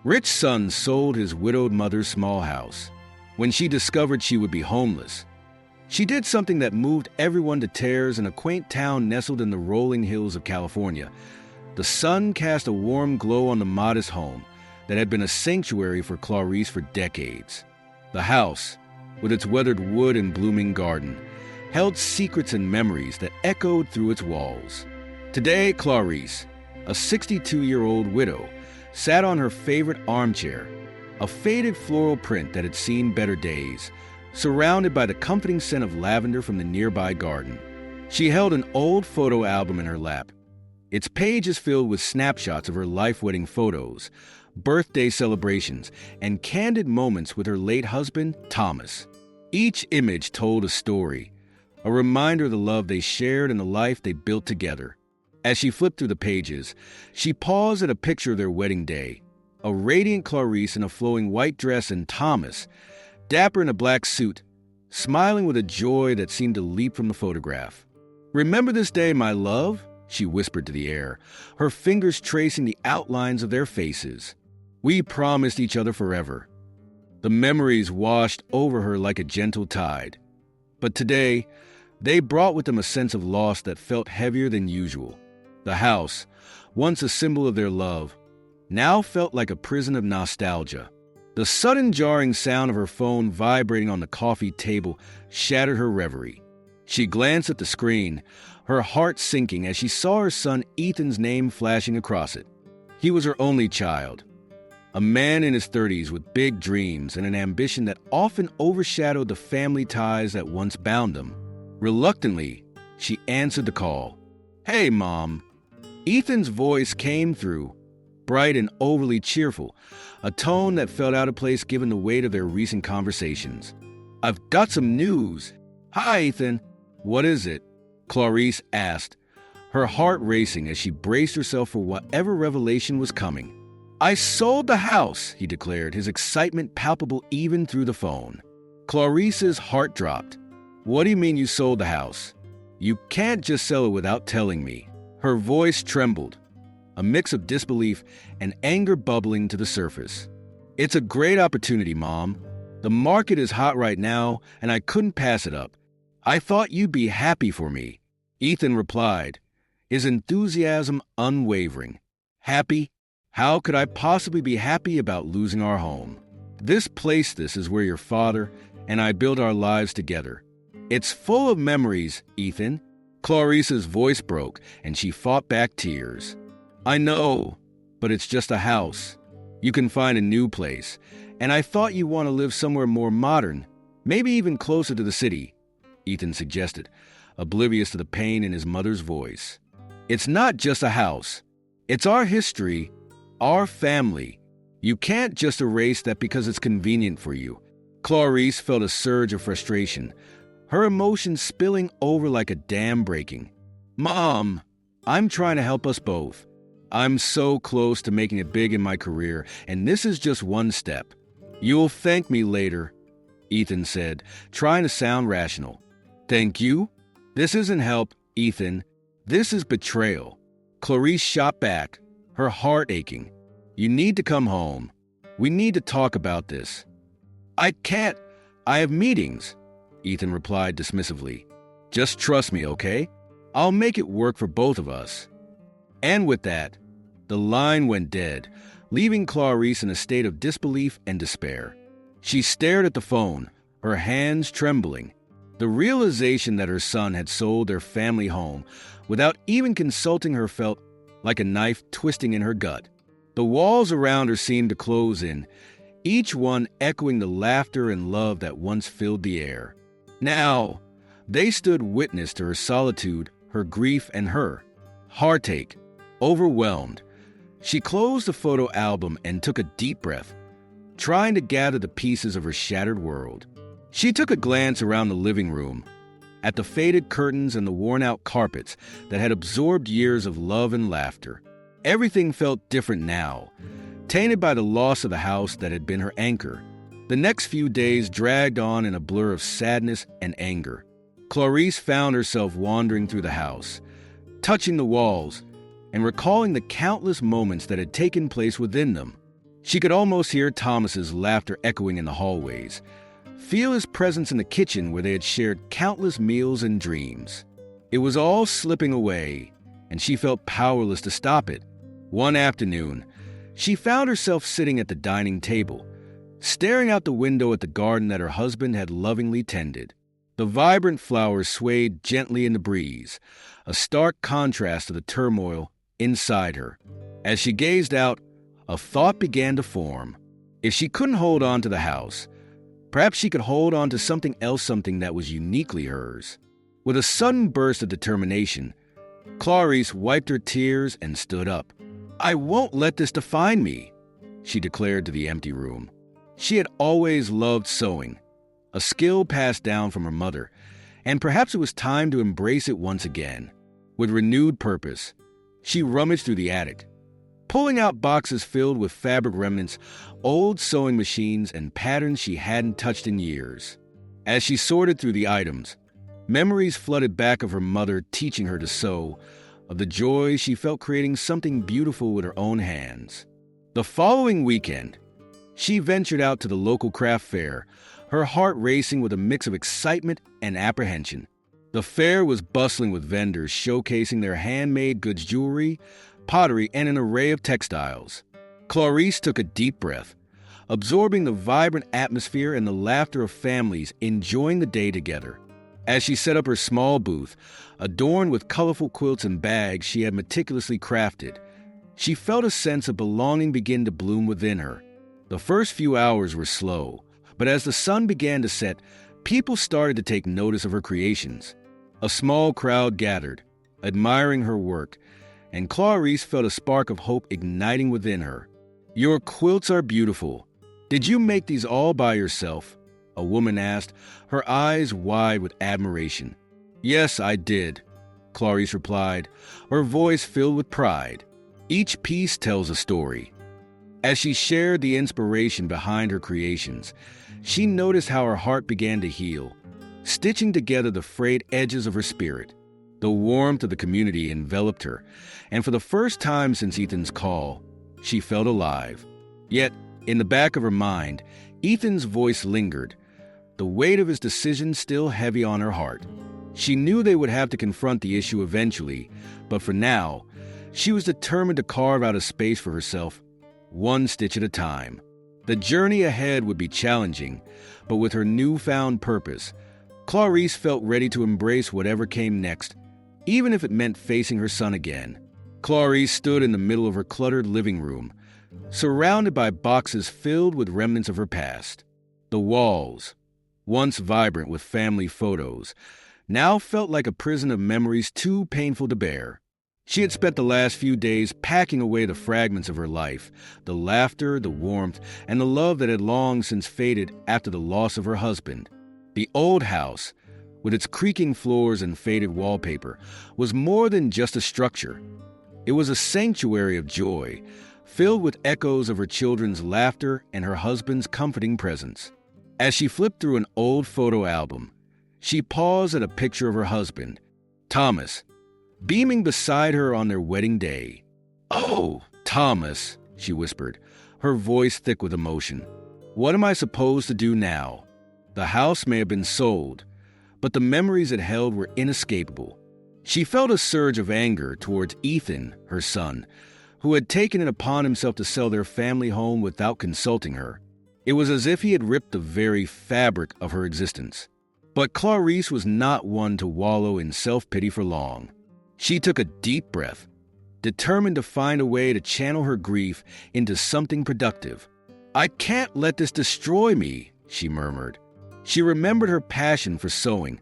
Rich son sold his widowed mother's small house. When she discovered she would be homeless, she did something that moved everyone to tears in a quaint town nestled in the rolling hills of California. The sun cast a warm glow on the modest home that had been a sanctuary for Clarice for decades. The house, with its weathered wood and blooming garden, held secrets and memories that echoed through its walls. Today, Clarice, a 62-year-old widow, sat on her favorite armchair, a faded floral print that had seen better days, surrounded by the comforting scent of lavender from the nearby garden. She held an old photo album in her lap, its pages filled with snapshots of her life-wedding photos, birthday celebrations, and candid moments with her late husband, Thomas. Each image told a story, a reminder of the love they shared and the life they built together. As she flipped through the pages, she paused at a picture of their wedding day, a radiant Clarice in a flowing white dress and Thomas, dapper in a black suit, smiling with a joy that seemed to leap from the photograph. "Remember this day, my love?" she whispered to the air, her fingers tracing the outlines of their faces. "We promised each other forever." The memories washed over her like a gentle tide. But today, they brought with them a sense of loss that felt heavier than usual. The house, once a symbol of their love, now felt like a prison of nostalgia. The sudden jarring sound of her phone vibrating on the coffee table shattered her reverie. She glanced at the screen, her heart sinking as she saw her son Ethan's name flashing across it. He was her only child, a man in his 30s with big dreams and an ambition that often overshadowed the family ties that once bound them. Reluctantly, she answered the call. "Hey, Mom." Ethan's voice came through, bright and overly cheerful, a tone that felt out of place given the weight of their recent conversations. "I've got some news." "Hi, Ethan." "What is it?" Clarice asked, her heart racing as she braced herself for whatever revelation was coming. "I sold the house," he declared, his excitement palpable even through the phone. Clarice's heart dropped. "What do you mean you sold the house? You can't just sell it without telling me." Her voice trembled, a mix of disbelief and anger bubbling to the surface. "It's a great opportunity, Mom. The market is hot right now, and I couldn't pass it up. I thought you'd be happy for me." Ethan replied, his enthusiasm unwavering. "Happy? How could I possibly be happy about losing our home? This is where your father and I built our lives together. It's full of memories, Ethan." Clarice's voice broke, and she fought back tears. "I know, but it's just a house. You can find a new place, and I thought you want to live somewhere more modern, maybe even closer to the city," Ethan suggested, oblivious to the pain in his mother's voice. "It's not just a house. It's our history, our family. You can't just erase that because it's convenient for you." Clarice felt a surge of frustration, her emotions spilling over like a dam breaking. "Mom, I'm trying to help us both. I'm so close to making it big in my career, and this is just one step. You'll thank me later," Ethan said, trying to sound rational. "Thank you? This isn't help, Ethan. This is betrayal." Clarice shot back, her heart aching. "You need to come home. We need to talk about this." "I can't. I have meetings," Ethan replied dismissively. "Just trust me, okay? I'll make it work for both of us." And with that, the line went dead, leaving Clarice in a state of disbelief and despair. She stared at the phone, her hands trembling. The realization that her son had sold their family home without even consulting her felt like a knife twisting in her gut. The walls around her seemed to close in, each one echoing the laughter and love that once filled the air. Now, they stood witness to her solitude, her grief, and her heartache. Overwhelmed, she closed the photo album and took a deep breath, trying to gather the pieces of her shattered world. She took a glance around the living room, at the faded curtains and the worn-out carpets that had absorbed years of love and laughter. Everything felt different now, tainted by the loss of the house that had been her anchor. The next few days dragged on in a blur of sadness and anger. Clarice found herself wandering through the house, touching the walls, and recalling the countless moments that had taken place within them. She could almost hear Thomas's laughter echoing in the hallways, feel his presence in the kitchen where they had shared countless meals and dreams. It was all slipping away, and she felt powerless to stop it. One afternoon, she found herself sitting at the dining table, staring out the window at the garden that her husband had lovingly tended. The vibrant flowers swayed gently in the breeze, a stark contrast to the turmoil inside her. As she gazed out, a thought began to form. If she couldn't hold on to the house, perhaps she could hold on to something else, something that was uniquely hers. With a sudden burst of determination, Clarice wiped her tears and stood up. "I won't let this define me," she declared to the empty room. She had always loved sewing, a skill passed down from her mother, and perhaps it was time to embrace it once again. With renewed purpose, she rummaged through the attic, pulling out boxes filled with fabric remnants, old sewing machines, and patterns she hadn't touched in years. As she sorted through the items, memories flooded back of her mother teaching her to sew, of the joy she felt creating something beautiful with her own hands. The following weekend, she ventured out to the local craft fair, her heart racing with a mix of excitement and apprehension. The fair was bustling with vendors showcasing their handmade goods, jewelry, pottery, and an array of textiles. Clarice took a deep breath, absorbing the vibrant atmosphere and the laughter of families enjoying the day together. As she set up her small booth, adorned with colorful quilts and bags she had meticulously crafted, she felt a sense of belonging begin to bloom within her. The first few hours were slow, but as the sun began to set, people started to take notice of her creations. A small crowd gathered, admiring her work, and Clarice felt a spark of hope igniting within her. "Your quilts are beautiful. Did you make these all by yourself?" a woman asked, her eyes wide with admiration. "Yes, I did," Clarice replied, her voice filled with pride. "Each piece tells a story." As she shared the inspiration behind her creations, she noticed how her heart began to heal, stitching together the frayed edges of her spirit. The warmth of the community enveloped her, and for the first time since Ethan's call, she felt alive. Yet, in the back of her mind, Ethan's voice lingered, the weight of his decision still heavy on her heart. She knew they would have to confront the issue eventually, but for now, she was determined to carve out a space for herself, one stitch at a time. The journey ahead would be challenging, but with her newfound purpose, Clarice felt ready to embrace whatever came next, even if it meant facing her son again. Clarice stood in the middle of her cluttered living room, surrounded by boxes filled with remnants of her past. The walls, once vibrant with family photos, now felt like a prison of memories too painful to bear. She had spent the last few days packing away the fragments of her life, the laughter, the warmth, and the love that had long since faded after the loss of her husband. The old house, with its creaking floors and faded wallpaper, was more than just a structure. It was a sanctuary of joy, filled with echoes of her children's laughter and her husband's comforting presence. As she flipped through an old photo album, she paused at a picture of her husband, Thomas, beaming beside her on their wedding day. "Oh, Thomas," she whispered, her voice thick with emotion. "What am I supposed to do now?" The house may have been sold, but the memories it held were inescapable. She felt a surge of anger towards Ethan, her son, who had taken it upon himself to sell their family home without consulting her. It was as if he had ripped the very fabric of her existence. But Clarice was not one to wallow in self-pity for long. She took a deep breath, determined to find a way to channel her grief into something productive. "I can't let this destroy me," she murmured. She remembered her passion for sewing,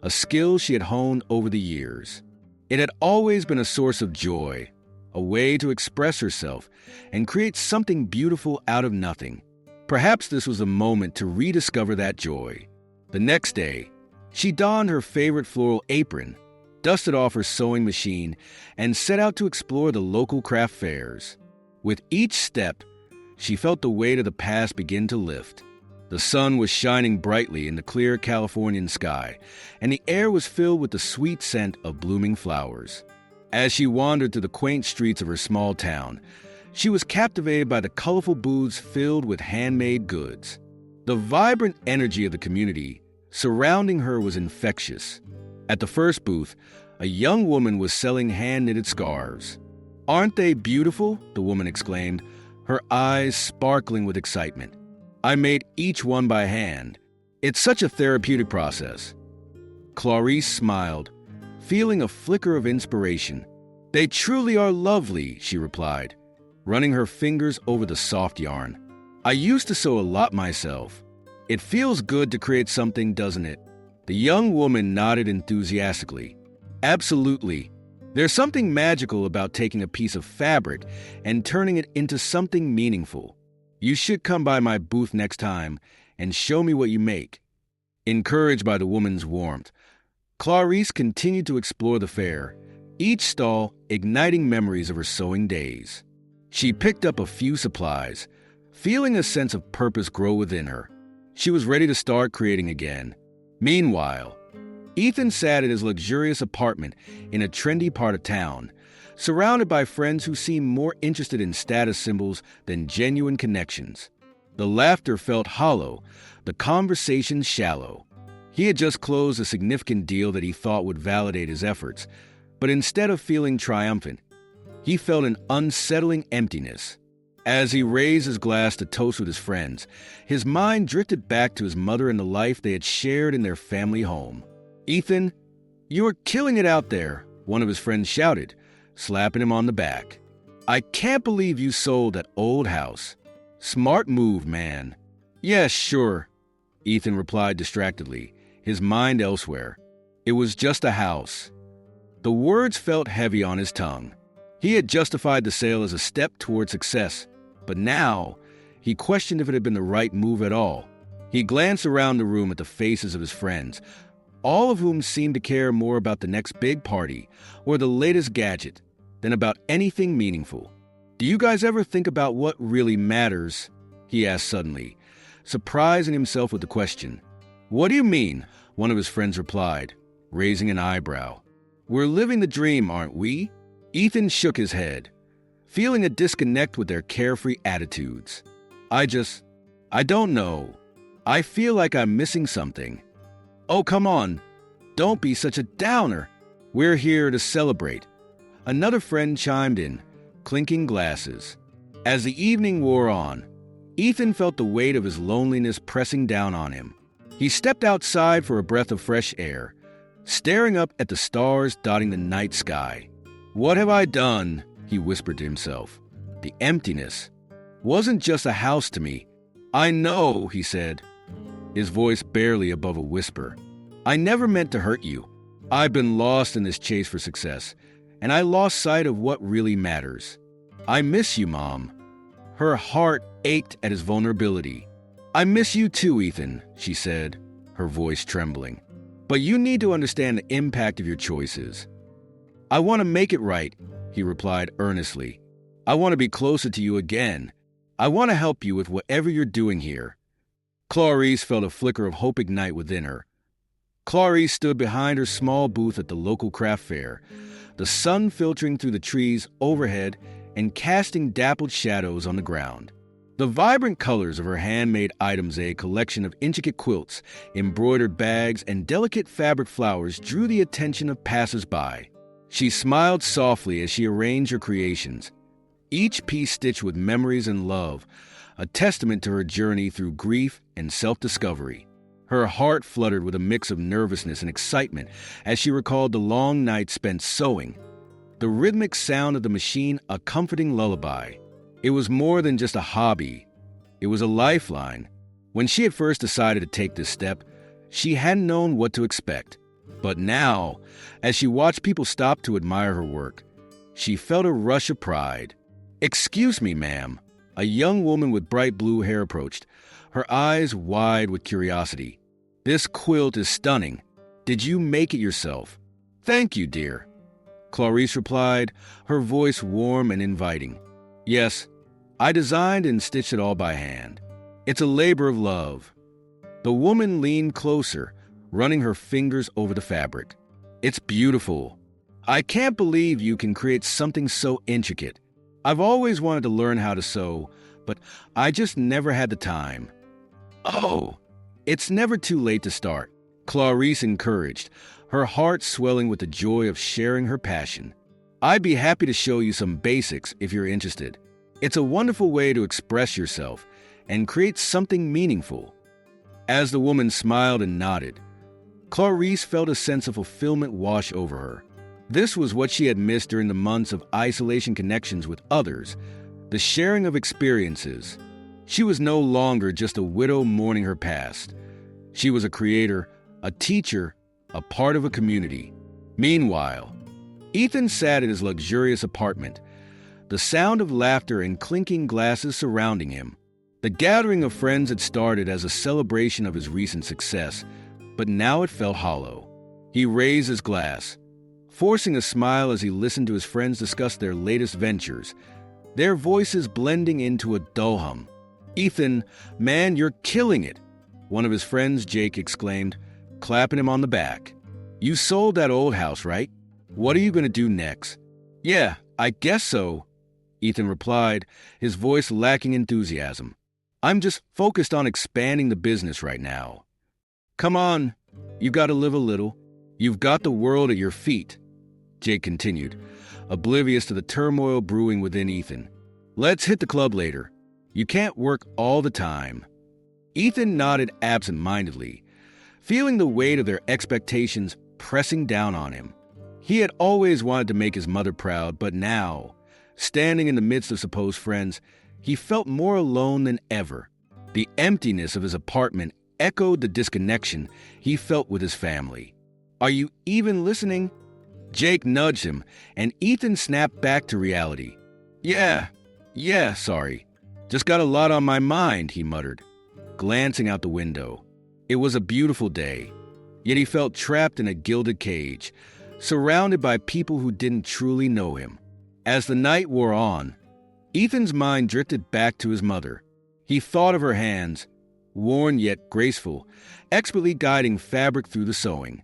a skill she had honed over the years. It had always been a source of joy, a way to express herself and create something beautiful out of nothing. Perhaps this was a moment to rediscover that joy. The next day, she donned her favorite floral apron, dusted off her sewing machine, and set out to explore the local craft fairs. With each step, she felt the weight of the past begin to lift. The sun was shining brightly in the clear Californian sky, and the air was filled with the sweet scent of blooming flowers. As she wandered through the quaint streets of her small town, She was captivated by the colorful booths filled with handmade goods. The vibrant energy of the community surrounding her was infectious. At the first booth, a young woman was selling hand-knitted scarves. "Aren't they beautiful?" the woman exclaimed, her eyes sparkling with excitement. "I made each one by hand. It's such a therapeutic process." Clarice smiled, feeling a flicker of inspiration. "They truly are lovely," she replied, running her fingers over the soft yarn. "I used to sew a lot myself. It feels good to create something, doesn't it?" The young woman nodded enthusiastically. "Absolutely. There's something magical about taking a piece of fabric and turning it into something meaningful. You should come by my booth next time and show me what you make." Encouraged by the woman's warmth, Clarice continued to explore the fair, each stall igniting memories of her sewing days. She picked up a few supplies, feeling a sense of purpose grow within her. She was ready to start creating again. Meanwhile, Ethan sat in his luxurious apartment in a trendy part of town, surrounded by friends who seemed more interested in status symbols than genuine connections. The laughter felt hollow, the conversations shallow. He had just closed a significant deal that he thought would validate his efforts, but instead of feeling triumphant, he felt an unsettling emptiness. As he raised his glass to toast with his friends, his mind drifted back to his mother and the life they had shared in their family home. "Ethan, you are killing it out there," one of his friends shouted, slapping him on the back. "I can't believe you sold that old house. Smart move, man." "Yes, sure," Ethan replied distractedly, his mind elsewhere. "It was just a house." The words felt heavy on his tongue. He had justified the sale as a step toward success, but now he questioned if it had been the right move at all. He glanced around the room at the faces of his friends, all of whom seemed to care more about the next big party or the latest gadget than about anything meaningful. "Do you guys ever think about what really matters?" he asked suddenly, surprising himself with the question. "What do you mean?" one of his friends replied, raising an eyebrow. "We're living the dream, aren't we?" Ethan shook his head, feeling a disconnect with their carefree attitudes. I don't know. I feel like I'm missing something." "Oh, come on. Don't be such a downer. We're here to celebrate." Another friend chimed in, clinking glasses. As the evening wore on, Ethan felt the weight of his loneliness pressing down on him. He stepped outside for a breath of fresh air, staring up at the stars dotting the night sky. "What have I done?" he whispered to himself. "The emptiness wasn't just a house to me." "I know," he said, his voice barely above a whisper. "I never meant to hurt you. I've been lost in this chase for success, and I lost sight of what really matters. I miss you, Mom." Her heart ached at his vulnerability. "I miss you too, Ethan," she said, her voice trembling. "But you need to understand the impact of your choices." "I want to make it right," he replied earnestly. "I want to be closer to you again. I want to help you with whatever you're doing here." Clarice felt a flicker of hope ignite within her. Clarice stood behind her small booth at the local craft fair, the sun filtering through the trees overhead and casting dappled shadows on the ground. The vibrant colors of her handmade items, a collection of intricate quilts, embroidered bags, and delicate fabric flowers, drew the attention of passers-by. She smiled softly as she arranged her creations, each piece stitched with memories and love, a testament to her journey through grief and self-discovery. Her heart fluttered with a mix of nervousness and excitement as she recalled the long nights spent sewing, the rhythmic sound of the machine a comforting lullaby. It was more than just a hobby. It was a lifeline. When she had first decided to take this step, she hadn't known what to expect. But now, as she watched people stop to admire her work, she felt a rush of pride. "Excuse me, ma'am." A young woman with bright blue hair approached, her eyes wide with curiosity. "This quilt is stunning. Did you make it yourself?" "Thank you, dear," Clarice replied, her voice warm and inviting. "Yes, I designed and stitched it all by hand. It's a labor of love." The woman leaned closer, running her fingers over the fabric. "It's beautiful. I can't believe you can create something so intricate. I've always wanted to learn how to sew, but I just never had the time. Oh, it's never too late to start, Clarice encouraged, her heart swelling with the joy of sharing her passion. I'd be happy to show you some basics if you're interested. It's a wonderful way to express yourself and create something meaningful. As the woman smiled and nodded, Clarice felt a sense of fulfillment wash over her. This was what she had missed during the months of isolation connections with others, the sharing of experiences. She was no longer just a widow mourning her past. She was a creator, a teacher, a part of a community. Meanwhile, Ethan sat in his luxurious apartment, the sound of laughter and clinking glasses surrounding him. The gathering of friends had started as a celebration of his recent success, but now it felt hollow. He raised his glass, forcing a smile as he listened to his friends discuss their latest ventures, their voices blending into a dull hum. "Ethan, man, you're killing it," one of his friends, Jake, exclaimed, clapping him on the back. "You sold that old house, right? What are you going to do next?" "Yeah, I guess so," Ethan replied, his voice lacking enthusiasm. "I'm just focused on expanding the business right now." "Come on, you've got to live a little. You've got the world at your feet," Jake continued, oblivious to the turmoil brewing within Ethan. "Let's hit the club later. You can't work all the time." Ethan nodded absent-mindedly, feeling the weight of their expectations pressing down on him. He had always wanted to make his mother proud, but now, standing in the midst of supposed friends, he felt more alone than ever. The emptiness of his apartment echoed the disconnection he felt with his family. "Are you even listening?" Jake nudged him, and Ethan snapped back to reality. Yeah, sorry. Just got a lot on my mind," he muttered, glancing out the window. It was a beautiful day, yet he felt trapped in a gilded cage, surrounded by people who didn't truly know him. As the night wore on, Ethan's mind drifted back to his mother. He thought of her hands, worn yet graceful, expertly guiding fabric through the sewing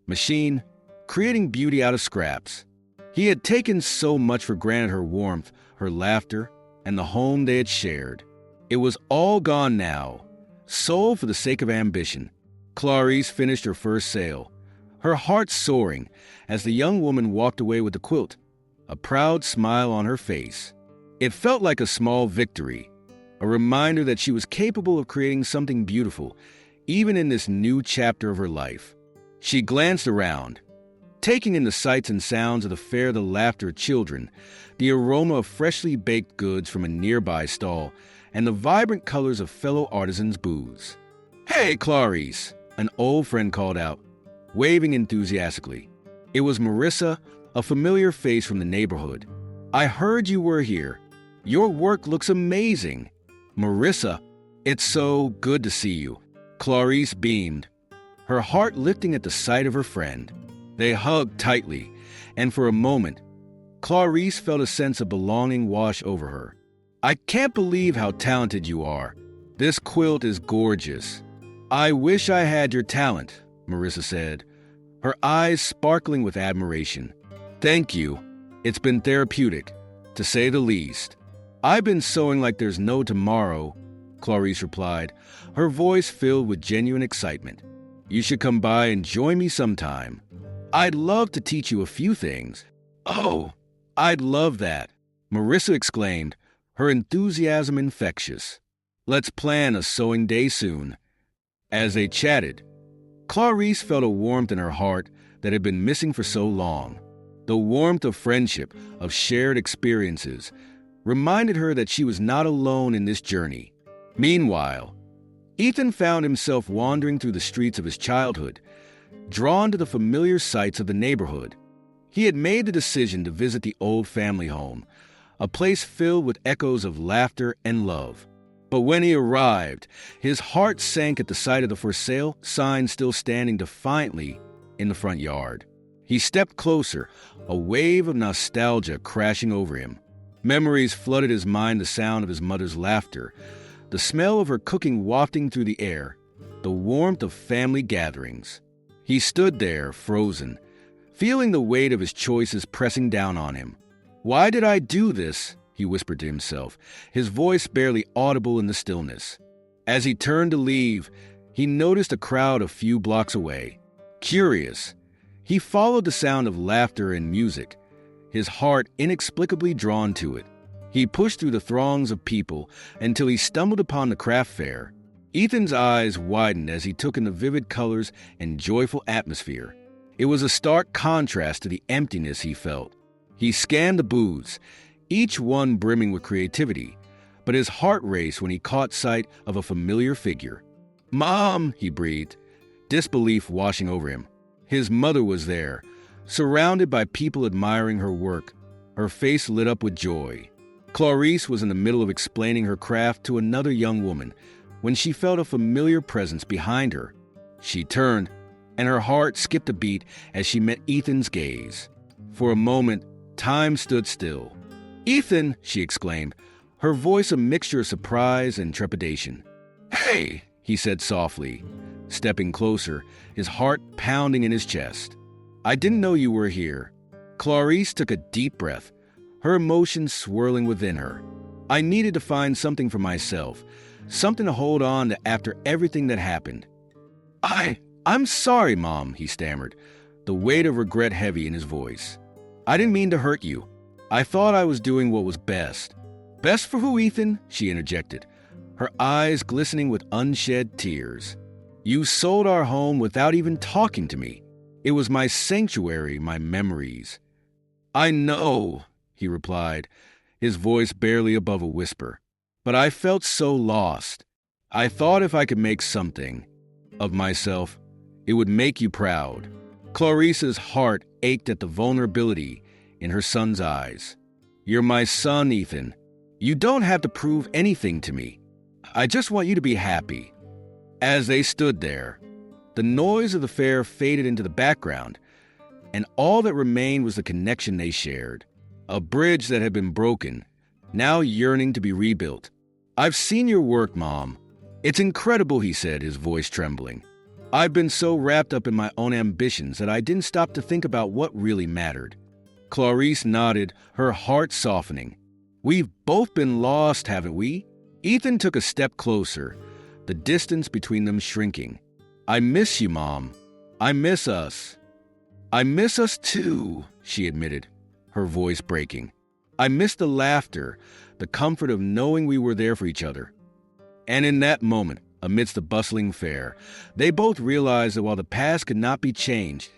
machine, creating beauty out of scraps. He had taken so much for granted: her warmth, her laughter, and the home they had shared. It was all gone now, sold for the sake of ambition. Clarice finished her first sale, her heart soaring as the young woman walked away with the quilt, a proud smile on her face. It felt like a small victory, a reminder that she was capable of creating something beautiful, even in this new chapter of her life. She glanced around, taking in the sights and sounds of the fair, the laughter of children, the aroma of freshly baked goods from a nearby stall, and the vibrant colors of fellow artisans' booths. "Hey, Clarice!" an old friend called out, waving enthusiastically. It was Marissa, a familiar face from the neighborhood. "I heard you were here. Your work looks amazing." "Marissa, it's so good to see you." Clarice beamed, her heart lifting at the sight of her friend. They hugged tightly, and for a moment, Clarice felt a sense of belonging wash over her. "I can't believe how talented you are. This quilt is gorgeous." "I wish I had your talent," Marissa said, her eyes sparkling with admiration. "Thank you. It's been therapeutic, to say the least." "I've been sewing like there's no tomorrow," Clarice replied, her voice filled with genuine excitement. "You should come by and join me sometime. I'd love to teach you a few things." "Oh, I'd love that," Marissa exclaimed, her enthusiasm infectious. "Let's plan a sewing day soon." As they chatted, Clarice felt a warmth in her heart that had been missing for so long. The warmth of friendship, of shared experiences, reminded her that she was not alone in this journey. Meanwhile, Ethan found himself wandering through the streets of his childhood, drawn to the familiar sights of the neighborhood. He had made the decision to visit the old family home, a place filled with echoes of laughter and love. But when he arrived, his heart sank at the sight of the for sale sign still standing defiantly in the front yard. He stepped closer, a wave of nostalgia crashing over him. Memories flooded his mind: the sound of his mother's laughter, the smell of her cooking wafting through the air, the warmth of family gatherings. He stood there, frozen, feeling the weight of his choices pressing down on him. "Why did I do this?" he he whispered to himself, his voice barely audible in the stillness. As he turned to leave, he noticed a crowd a few blocks away. Curious, he followed the sound of laughter and music, his heart inexplicably drawn to it. He pushed through the throngs of people until he stumbled upon the craft fair. Ethan's eyes widened as he took in the vivid colors and joyful atmosphere. It was a stark contrast to the emptiness he felt. He scanned the booths, each one brimming with creativity, but his heart raced when he caught sight of a familiar figure. "Mom," he breathed, disbelief washing over him. His mother was there, surrounded by people admiring her work, her face lit up with joy. Clarice was in the middle of explaining her craft to another young woman when she felt a familiar presence behind her. She turned, and her heart skipped a beat as she met Ethan's gaze. For a moment, time stood still. "Ethan!" she exclaimed, her voice a mixture of surprise and trepidation. "Hey!" he said softly, stepping closer, his heart pounding in his chest. "I didn't know you were here." Clarice took a deep breath, her emotions swirling within her. "I needed to find something for myself, something to hold on to after everything that happened." I'm sorry, Mom," he stammered, the weight of regret heavy in his voice. "I didn't mean to hurt you. I thought I was doing what was best." "Best for who, Ethan?" she interjected, her eyes glistening with unshed tears. "You sold our home without even talking to me. It was my sanctuary, my memories." "I know," he replied, his voice barely above a whisper. "But I felt so lost. I thought if I could make something of myself, it would make you proud." Clarice's heart ached at the vulnerability in her son's eyes. "You're my son, Ethan. You don't have to prove anything to me. I just want you to be happy." As they stood there, the noise of the fair faded into the background, and all that remained was the connection they shared, a bridge that had been broken, now yearning to be rebuilt. "I've seen your work, Mom. It's incredible," he said, his voice trembling. "I've been so wrapped up in my own ambitions that I didn't stop to think about what really mattered." Clarice nodded, her heart softening. "We've both been lost, haven't we?" Ethan took a step closer, the distance between them shrinking. "I miss you, Mom. I miss us." "I miss us too," she admitted, her voice breaking. "I miss the laughter, the comfort of knowing we were there for each other." And in that moment, amidst the bustling fair, they both realized that while the past could not be changed,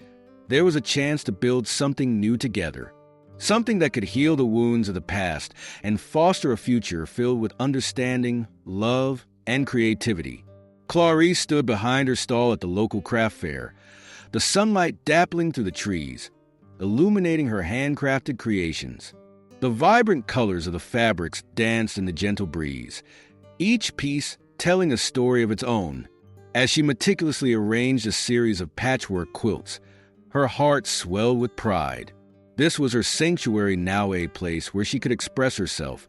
there was a chance to build something new together. Something that could heal the wounds of the past and foster a future filled with understanding, love, and creativity. Clarice stood behind her stall at the local craft fair, the sunlight dappling through the trees, illuminating her handcrafted creations. The vibrant colors of the fabrics danced in the gentle breeze, each piece telling a story of its own. As she meticulously arranged a series of patchwork quilts, her heart swelled with pride. This was her sanctuary, now a place where she could express herself,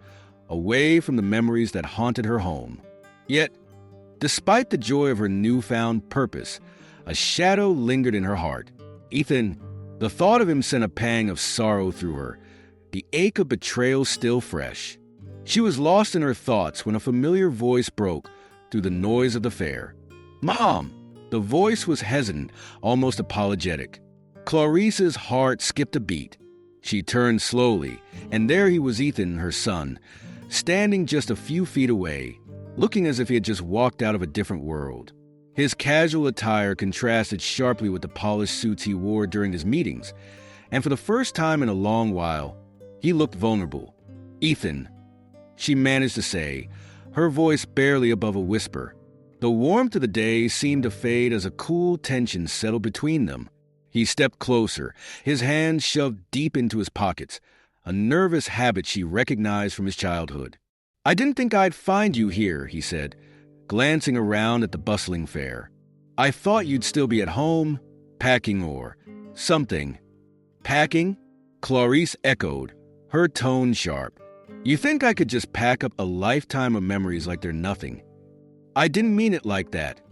away from the memories that haunted her home. Yet, despite the joy of her newfound purpose, a shadow lingered in her heart. Ethan, the thought of him sent a pang of sorrow through her, the ache of betrayal still fresh. She was lost in her thoughts when a familiar voice broke through the noise of the fair. "Mom!" The voice was hesitant, almost apologetic. Clarice's heart skipped a beat. She turned slowly, and there he was, Ethan, her son, standing just a few feet away, looking as if he had just walked out of a different world. His casual attire contrasted sharply with the polished suits he wore during his meetings, and for the first time in a long while, he looked vulnerable. "Ethan," she managed to say, her voice barely above a whisper. The warmth of the day seemed to fade as a cool tension settled between them. He stepped closer, his hands shoved deep into his pockets, a nervous habit she recognized from his childhood. "I didn't think I'd find you here," he said, glancing around at the bustling fair. "I thought you'd still be at home, packing or something." "Packing?" Clarice echoed, her tone sharp. "You think I could just pack up a lifetime of memories like they're nothing?" "I didn't mean it like that,"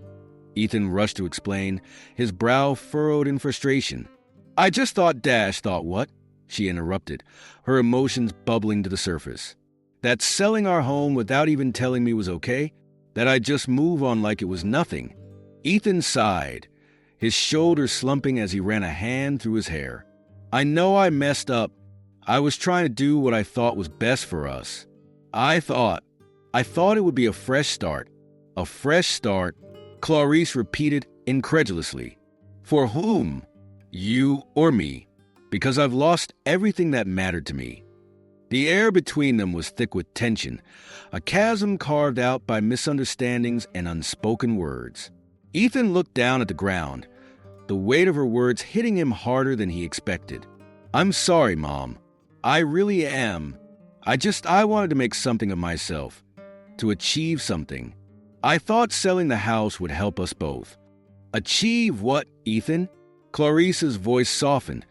Ethan rushed to explain, his brow furrowed in frustration. "I just thought Dash thought what?" she interrupted, her emotions bubbling to the surface. That selling our home without even telling me was okay? That I'd just move on like it was nothing? Ethan sighed, his shoulders slumping as he ran a hand through his hair. I know I messed up. I was trying to do what I thought was best for us. I thought it would be a fresh start. A fresh start, Clarice repeated incredulously. For whom? You or me? Because I've lost everything that mattered to me. The air between them was thick with tension, a chasm carved out by misunderstandings and unspoken words. Ethan looked down at the ground, the weight of her words hitting him harder than he expected. I'm sorry, Mom. I really am. I wanted to make something of myself, to achieve something. I thought selling the house would help us both. Achieve what, Ethan? Clarice's voice softened,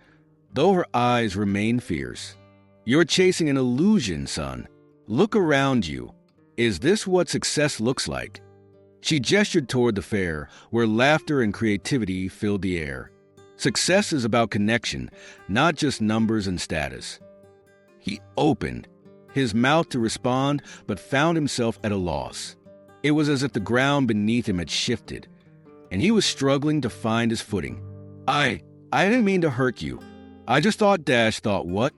though her eyes remained fierce. You're chasing an illusion, son. Look around you. Is this what success looks like? She gestured toward the fair, where laughter and creativity filled the air. Success is about connection, not just numbers and status. He opened his mouth to respond, but found himself at a loss. It was as if the ground beneath him had shifted, and he was struggling to find his footing. I didn't mean to hurt you. I just thought thought what?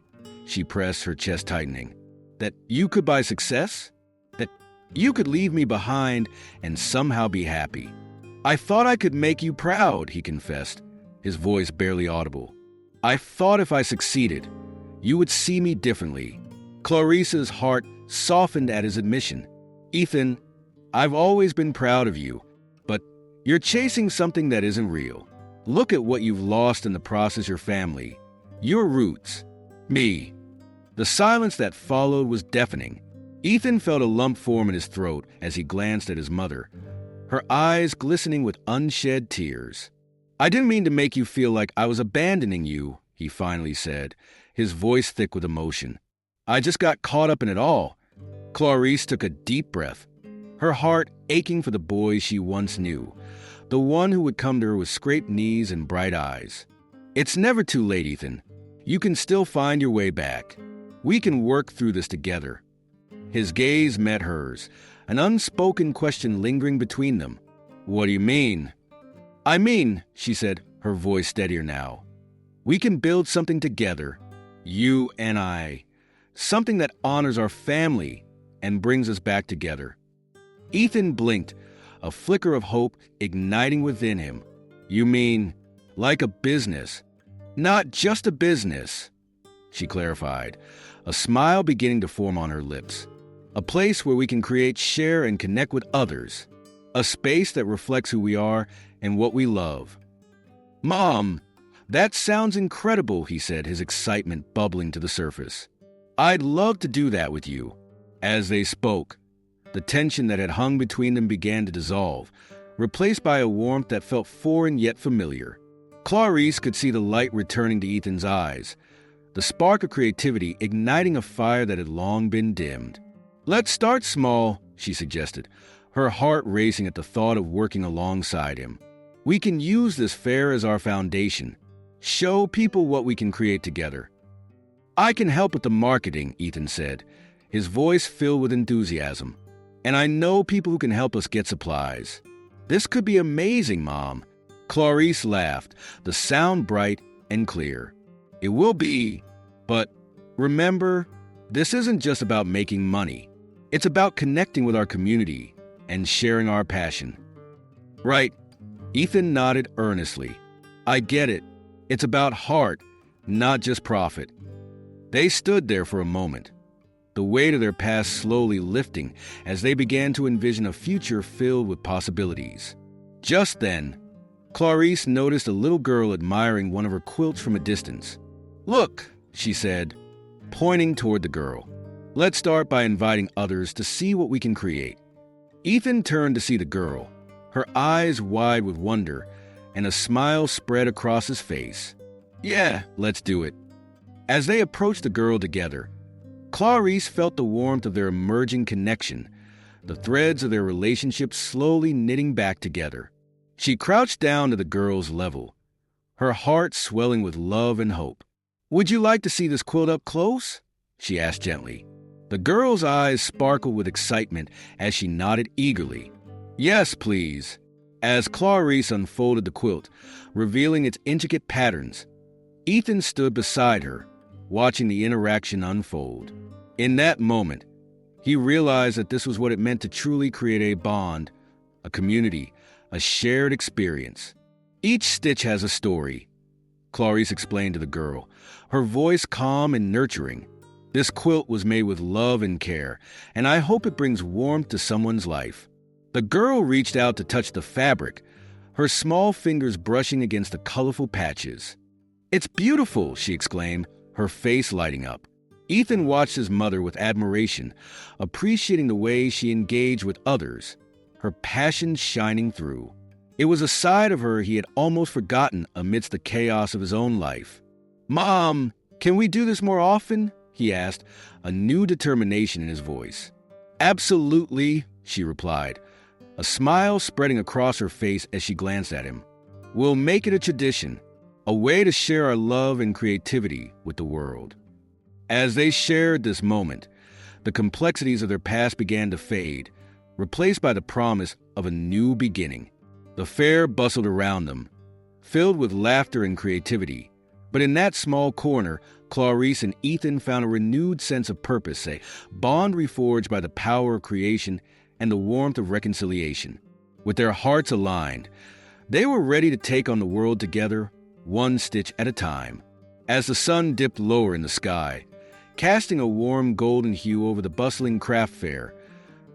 She pressed, her chest tightening. That you could buy success? That you could leave me behind and somehow be happy. I thought I could make you proud, he confessed, his voice barely audible. I thought if I succeeded, you would see me differently. Clarice's heart softened at his admission. Ethan, I've always been proud of you, but you're chasing something that isn't real. Look at what you've lost in the process: your family, your roots, me. The silence that followed was deafening. Ethan felt a lump form in his throat as he glanced at his mother, her eyes glistening with unshed tears. I didn't mean to make you feel like I was abandoning you, he finally said, his voice thick with emotion. I just got caught up in it all. Clarice took a deep breath, her heart aching for the boy she once knew, the one who would come to her with scraped knees and bright eyes. It's never too late, Ethan. You can still find your way back. We can work through this together. His gaze met hers, an unspoken question lingering between them. What do you mean? I mean, she said, her voice steadier now. We can build something together, you and I. Something that honors our family and brings us back together. Ethan blinked, a flicker of hope igniting within him. You mean, like a business? Not just a business, she clarified, a smile beginning to form on her lips. A place where we can create, share, and connect with others. A space that reflects who we are and what we love. Mom, that sounds incredible, he said, his excitement bubbling to the surface. I'd love to do that with you. As they spoke, the tension that had hung between them began to dissolve, replaced by a warmth that felt foreign yet familiar. Clarice could see the light returning to Ethan's eyes, the spark of creativity igniting a fire that had long been dimmed. Let's start small, she suggested, her heart racing at the thought of working alongside him. We can use this fair as our foundation, show people what we can create together. I can help with the marketing, Ethan said, his voice filled with enthusiasm. And I know people who can help us get supplies. This could be amazing, Mom. Clarice laughed, the sound bright and clear. It will be, but remember, this isn't just about making money. It's about connecting with our community and sharing our passion. Right, Ethan nodded earnestly. I get it. It's about heart, not just profit. They stood there for a moment, the weight of their past slowly lifting as they began to envision a future filled with possibilities. Just then, Clarice noticed a little girl admiring one of her quilts from a distance. Look, she said, pointing toward the girl. Let's start by inviting others to see what we can create. Ethan turned to see the girl, her eyes wide with wonder, and a smile spread across his face. Yeah, let's do it. As they approached the girl together, Clarice felt the warmth of their emerging connection, the threads of their relationship slowly knitting back together. She crouched down to the girl's level, her heart swelling with love and hope. Would you like to see this quilt up close? She asked gently. The girl's eyes sparkled with excitement as she nodded eagerly. Yes, please. As Clarice unfolded the quilt, revealing its intricate patterns, Ethan stood beside her, watching the interaction unfold. In that moment, he realized that this was what it meant to truly create a bond, a community, a shared experience. Each stitch has a story, Clarice explained to the girl, her voice calm and nurturing. This quilt was made with love and care, and I hope it brings warmth to someone's life. The girl reached out to touch the fabric, her small fingers brushing against the colorful patches. It's beautiful, she exclaimed, her face lighting up. Ethan watched his mother with admiration, appreciating the way she engaged with others, her passion shining through. It was a side of her he had almost forgotten amidst the chaos of his own life. Mom, can we do this more often? He asked, a new determination in his voice. Absolutely, she replied, a smile spreading across her face as she glanced at him. We'll make it a tradition, a way to share our love and creativity with the world. As they shared this moment, the complexities of their past began to fade, replaced by the promise of a new beginning. The fair bustled around them, filled with laughter and creativity. But in that small corner, Clarice and Ethan found a renewed sense of purpose, a bond reforged by the power of creation and the warmth of reconciliation. With their hearts aligned, they were ready to take on the world together, one stitch at a time. As the sun dipped lower in the sky, casting a warm golden hue over the bustling craft fair,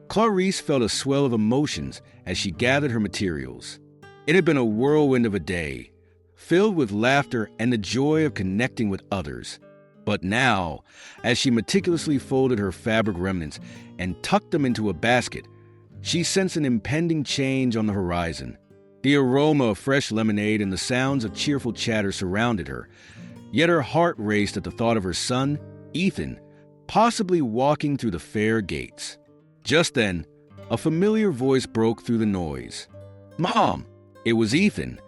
Clarice felt a swell of emotions as she gathered her materials. It had been a whirlwind of a day, filled with laughter and the joy of connecting with others. But now, as she meticulously folded her fabric remnants and tucked them into a basket, she sensed an impending change on the horizon. The aroma of fresh lemonade and the sounds of cheerful chatter surrounded her, yet her heart raced at the thought of her son, Ethan, possibly walking through the fair gates. Just then, a familiar voice broke through the noise. Mom! It was Ethan,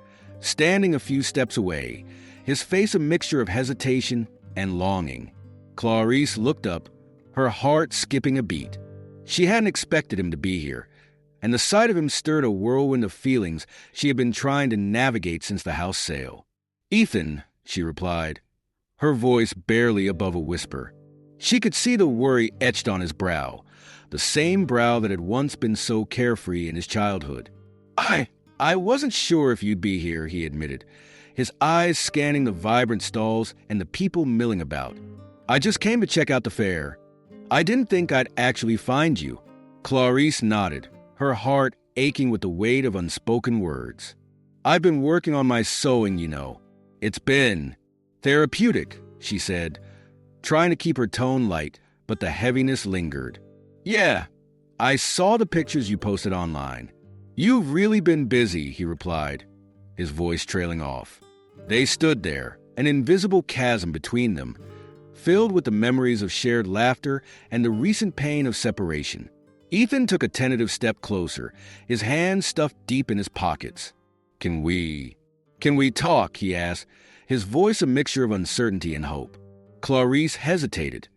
standing a few steps away, his face a mixture of hesitation and longing. Clarice looked up, her heart skipping a beat. She hadn't expected him to be here, and the sight of him stirred a whirlwind of feelings she had been trying to navigate since the house sale. Ethan, she replied, her voice barely above a whisper. She could see the worry etched on his brow, the same brow that had once been so carefree in his childhood. I wasn't sure if you'd be here, he admitted, his eyes scanning the vibrant stalls and the people milling about. I just came to check out the fair. I didn't think I'd actually find you. Clarice nodded, her heart aching with the weight of unspoken words. I've been working on my sewing, you know. It's been therapeutic, she said, trying to keep her tone light, but the heaviness lingered. Yeah, I saw the pictures you posted online. You've really been busy, he replied, his voice trailing off. They stood there, an invisible chasm between them, filled with the memories of shared laughter and the recent pain of separation. Ethan took a tentative step closer, his hands stuffed deep in his pockets. Can we talk, he asked, his voice a mixture of uncertainty and hope. Clarice hesitated,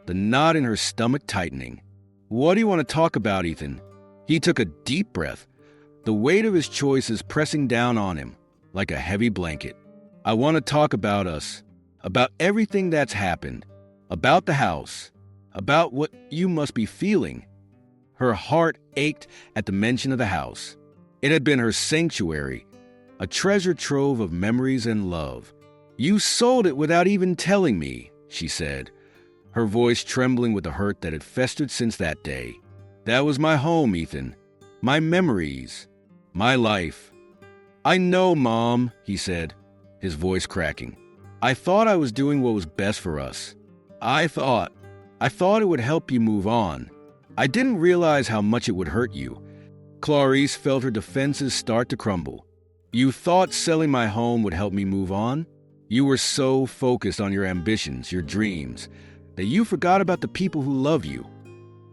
the knot in her stomach tightening. What do you want to talk about, Ethan? He took a deep breath, the weight of his choices pressing down on him like a heavy blanket. I want to talk about us, about everything that's happened, about the house, about what you must be feeling. Her heart ached at the mention of the house. It had been her sanctuary, a treasure trove of memories and love. You sold it without even telling me, she said, her voice trembling with the hurt that had festered since that day. That was my home, Ethan. My memories. My life. I know, Mom, he said, his voice cracking. I thought I was doing what was best for us. I thought it would help you move on. I didn't realize how much it would hurt you. Clarice felt her defenses start to crumble. You thought selling my home would help me move on? You were so focused on your ambitions, your dreams, that you forgot about the people who love you.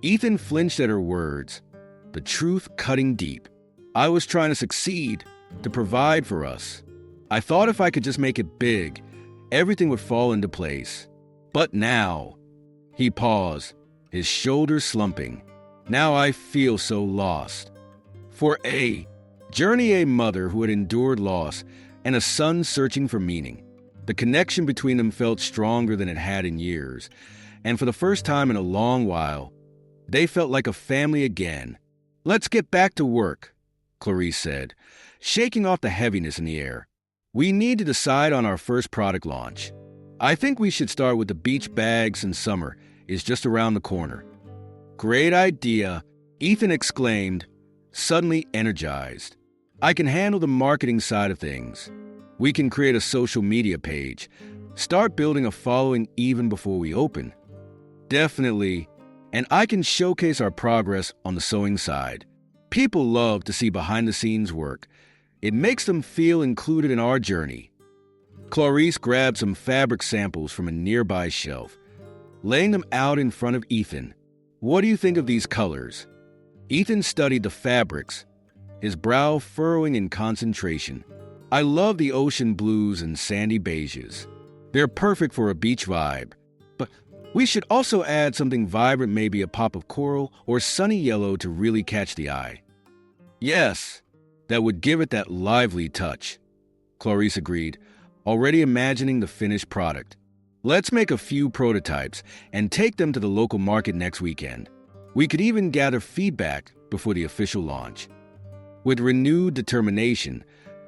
Ethan flinched at her words, the truth cutting deep. I was trying to succeed, to provide for us. I thought if I could just make it big, everything would fall into place. But now, he paused, his shoulders slumping. Now I feel so lost. For Journey, a mother who had endured loss, and a son searching for meaning. The connection between them felt stronger than it had in years, and for the first time in a long while, they felt like a family again. "Let's get back to work," Clarice said, shaking off the heaviness in the air. "We need to decide on our first product launch. I think we should start with the beach bags, since summer is just around the corner." "Great idea," Ethan exclaimed, suddenly energized. "I can handle the marketing side of things. We can create a social media page, start building a following even before we open." "Definitely, and I can showcase our progress on the sewing side. People love to see behind-the-scenes work. It makes them feel included in our journey." Clarice grabbed some fabric samples from a nearby shelf, laying them out in front of Ethan. "What do you think of these colors?" Ethan studied the fabrics, his brow furrowing in concentration. "I love the ocean blues and sandy beiges. They're perfect for a beach vibe. But we should also add something vibrant, maybe a pop of coral or sunny yellow to really catch the eye." "Yes, that would give it that lively touch," Clarice agreed, already imagining the finished product. "Let's make a few prototypes and take them to the local market next weekend. We could even gather feedback before the official launch." With renewed determination,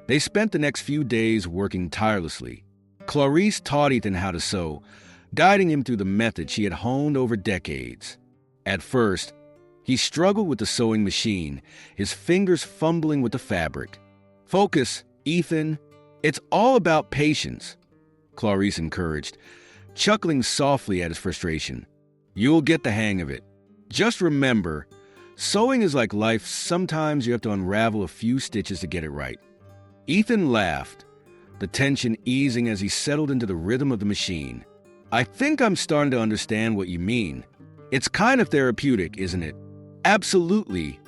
they spent the next few days working tirelessly. Clarice taught Ethan how to sew, guiding him through the method she had honed over decades. At first, he struggled with the sewing machine, his fingers fumbling with the fabric. "Focus, Ethan. It's all about patience," Clarice encouraged, chuckling softly at his frustration. "You'll get the hang of it. Just remember, sewing is like life. Sometimes you have to unravel a few stitches to get it right." Ethan laughed, the tension easing as he settled into the rhythm of the machine. "I think I'm starting to understand what you mean. It's kind of therapeutic, isn't it?" "Absolutely,"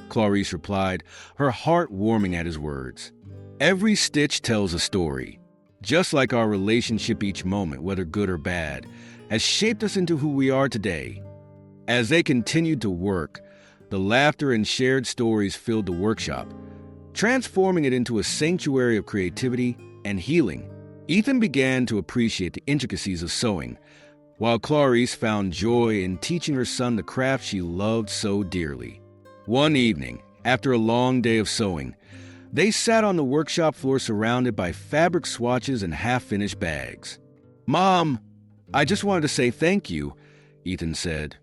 Clarice replied, her heart warming at his words. "Every stitch tells a story. Just like our relationship, each moment, whether good or bad, has shaped us into who we are today." As they continued to work, the laughter and shared stories filled the workshop, transforming it into a sanctuary of creativity and healing. Ethan began to appreciate the intricacies of sewing, while Clarice found joy in teaching her son the craft she loved so dearly. One evening, after a long day of sewing, they sat on the workshop floor surrounded by fabric swatches and half-finished bags. "Mom, I just wanted to say thank you," Ethan said,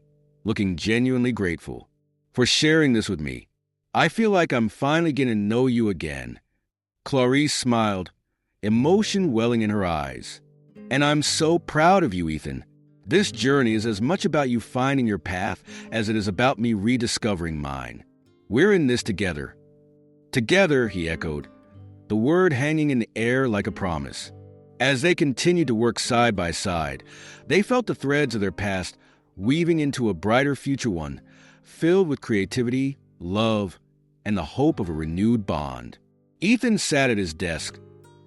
looking genuinely grateful, "for sharing this with me. I feel like I'm finally getting to know you again." Clarice smiled, emotion welling in her eyes. "And I'm so proud of you, Ethan. This journey is as much about you finding your path as it is about me rediscovering mine. We're in this together." "Together," he echoed, the word hanging in the air like a promise. As they continued to work side by side, they felt the threads of their past weaving into a brighter future one, filled with creativity, love, and the hope of a renewed bond. Ethan sat at his desk,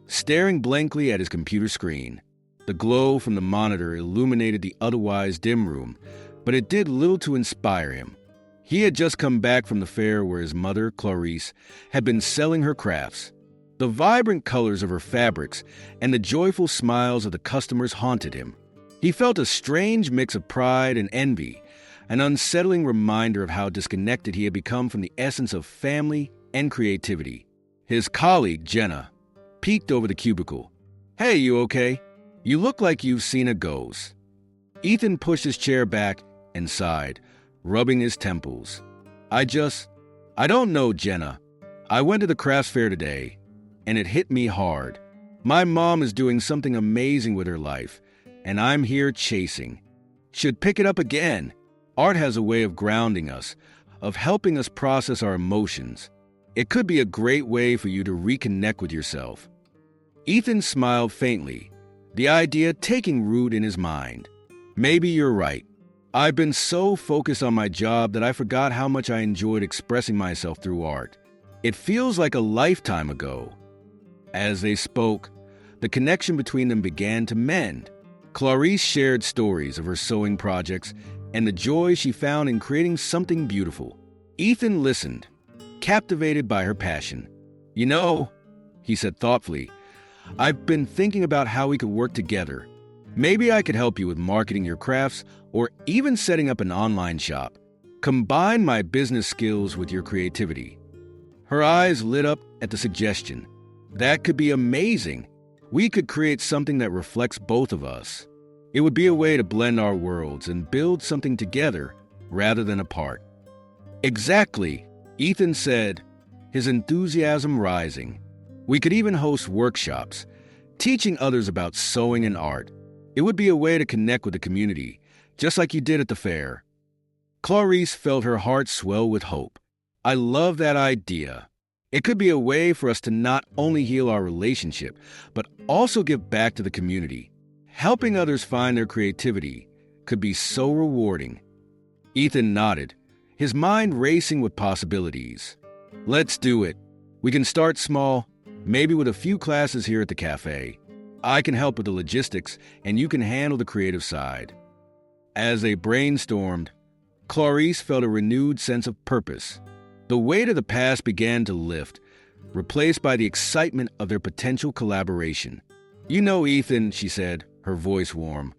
staring blankly at his computer screen. The glow from the monitor illuminated the otherwise dim room, but it did little to inspire him. He had just come back from the fair where his mother, Clarice, had been selling her crafts. The vibrant colors of her fabrics and the joyful smiles of the customers haunted him. He felt a strange mix of pride and envy, an unsettling reminder of how disconnected he had become from the essence of family and creativity. His colleague, Jenna, peeked over the cubicle. "Hey, you okay? You look like you've seen a ghost." Ethan pushed his chair back and sighed, rubbing his temples. I don't know, Jenna. I went to the crafts fair today, and it hit me hard. My mom is doing something amazing with her life, and I'm here chasing. Should pick it up again. Art has a way of grounding us, of helping us process our emotions. It could be a great way for you to reconnect with yourself." Ethan smiled faintly, the idea taking root in his mind. "Maybe you're right. I've been so focused on my job that I forgot how much I enjoyed expressing myself through art. It feels like a lifetime ago." As they spoke, the connection between them began to mend. Clarice shared stories of her sewing projects, and the joy she found in creating something beautiful. Ethan listened, captivated by her passion. "You know," he said thoughtfully, "I've been thinking about how we could work together. Maybe I could help you with marketing your crafts or even setting up an online shop. Combine my business skills with your creativity." Her eyes lit up at the suggestion. "That could be amazing. We could create something that reflects both of us. It would be a way to blend our worlds and build something together rather than apart." "Exactly," Ethan said, his enthusiasm rising. "We could even host workshops, teaching others about sewing and art. It would be a way to connect with the community, just like you did at the fair." Clarice felt her heart swell with hope. "I love that idea. It could be a way for us to not only heal our relationship, but also give back to the community. Helping others find their creativity could be so rewarding." Ethan nodded, his mind racing with possibilities. "Let's do it. We can start small, maybe with a few classes here at the cafe. I can help with the logistics, and you can handle the creative side." As they brainstormed, Clarice felt a renewed sense of purpose. The weight of the past began to lift, replaced by the excitement of their potential collaboration. "You know, Ethan," she said, her voice warm,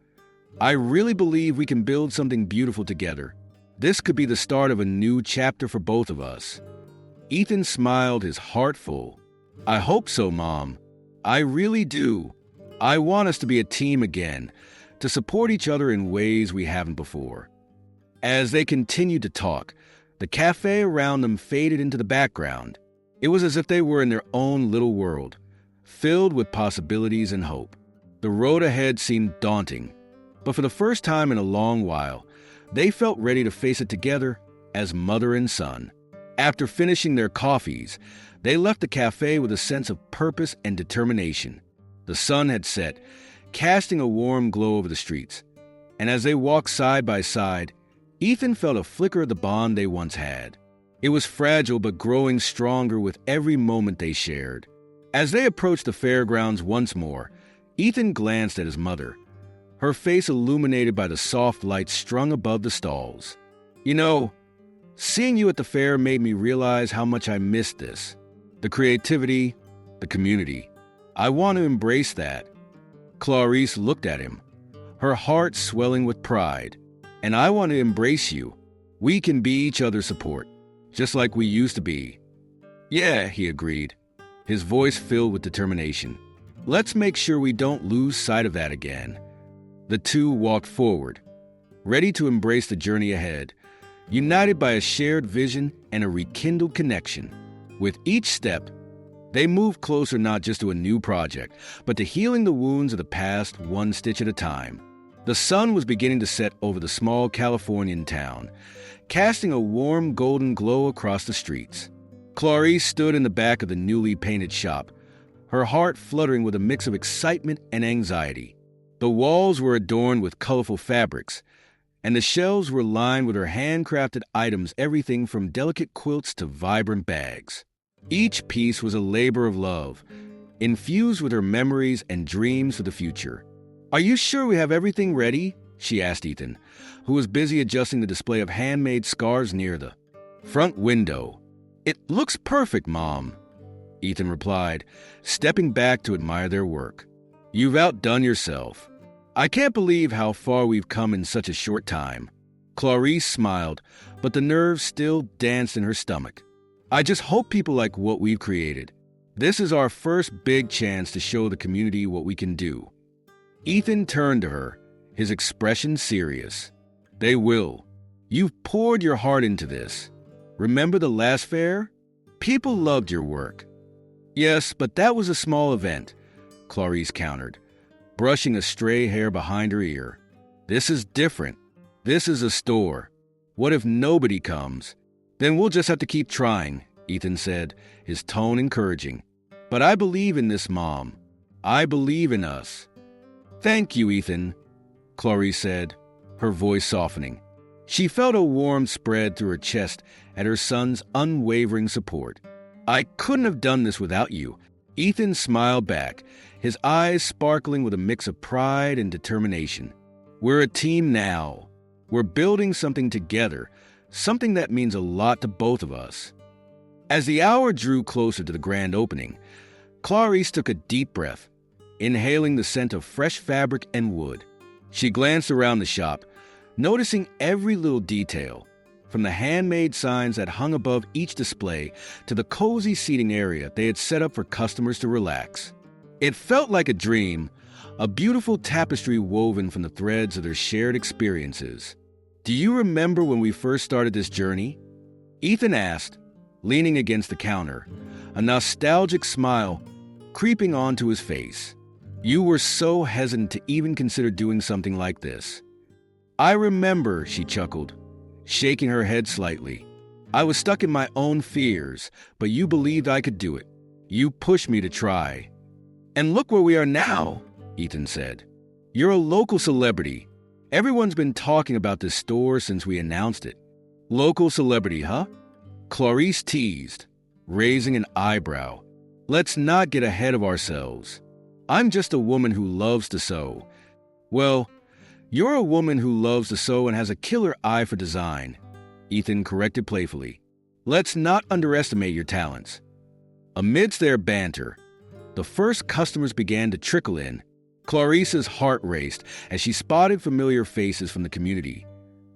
"I really believe we can build something beautiful together. This could be the start of a new chapter for both of us." Ethan smiled, his heart full. "I hope so, Mom. I really do. I want us to be a team again, to support each other in ways we haven't before." As they continued to talk, the cafe around them faded into the background. It was as if they were in their own little world, filled with possibilities and hope. The road ahead seemed daunting, but for the first time in a long while, they felt ready to face it together as mother and son. After finishing their coffees, they left the cafe with a sense of purpose and determination. The sun had set, casting a warm glow over the streets, and as they walked side by side, Ethan felt a flicker of the bond they once had. It was fragile but growing stronger with every moment they shared. As they approached the fairgrounds once more, Ethan glanced at his mother, her face illuminated by the soft light strung above the stalls. "You know, seeing you at the fair made me realize how much I missed this. The creativity, the community. I want to embrace that." Clarice looked at him, her heart swelling with pride. "And I want to embrace you. We can be each other's support, just like we used to be." "Yeah," he agreed, his voice filled with determination. "Let's make sure we don't lose sight of that again." The two walked forward, ready to embrace the journey ahead, united by a shared vision and a rekindled connection. With each step, they moved closer not just to a new project, but to healing the wounds of the past one stitch at a time. The sun was beginning to set over the small Californian town, casting a warm golden glow across the streets. Clarice stood in the back of the newly painted shop, her heart fluttering with a mix of excitement and anxiety. The walls were adorned with colorful fabrics, and the shelves were lined with her handcrafted items, everything from delicate quilts to vibrant bags. Each piece was a labor of love, infused with her memories and dreams for the future. "Are you sure we have everything ready?" she asked Ethan, who was busy adjusting the display of handmade scarves near the front window. "It looks perfect, Mom," Ethan replied, stepping back to admire their work. "You've outdone yourself. I can't believe how far we've come in such a short time." Clarice smiled, but the nerves still danced in her stomach. "I just hope people like what we've created. This is our first big chance to show the community what we can do." Ethan turned to her, his expression serious. "They will. You've poured your heart into this. Remember the last fair? People loved your work." "Yes, but that was a small event," Clarice countered, brushing a stray hair behind her ear. "This is different. This is a store. What if nobody comes? Then we'll just have to keep trying," Ethan said, his tone encouraging. "But I believe in this, Mom. I believe in us." "Thank you, Ethan," Clarice said, her voice softening. She felt a warmth spread through her chest at her son's unwavering support. "I couldn't have done this without you." Ethan smiled back, his eyes sparkling with a mix of pride and determination. "We're a team now. We're building something together, something that means a lot to both of us. As the hour drew closer to the grand opening, Clarice took a deep breath, inhaling the scent of fresh fabric and wood. She glanced around the shop, noticing every little detail, from the handmade signs that hung above each display to the cozy seating area they had set up for customers to relax. It felt like a dream, a beautiful tapestry woven from the threads of their shared experiences. "Do you remember when we first started this journey?" Ethan asked, leaning against the counter, a nostalgic smile creeping onto his face. "You were so hesitant to even consider doing something like this." "I remember," she chuckled, shaking her head slightly. "I was stuck in my own fears, but you believed I could do it. You pushed me to try." "And look where we are now," Ethan said. "You're a local celebrity. Everyone's been talking about this store since we announced it." "Local celebrity, huh?" Clarice teased, raising an eyebrow. "Let's not get ahead of ourselves. I'm just a woman who loves to sew." "Well, you're a woman who loves to sew and has a killer eye for design," Ethan corrected playfully. "Let's not underestimate your talents." Amidst their banter, the first customers began to trickle in. Clarice's heart raced as she spotted familiar faces from the community,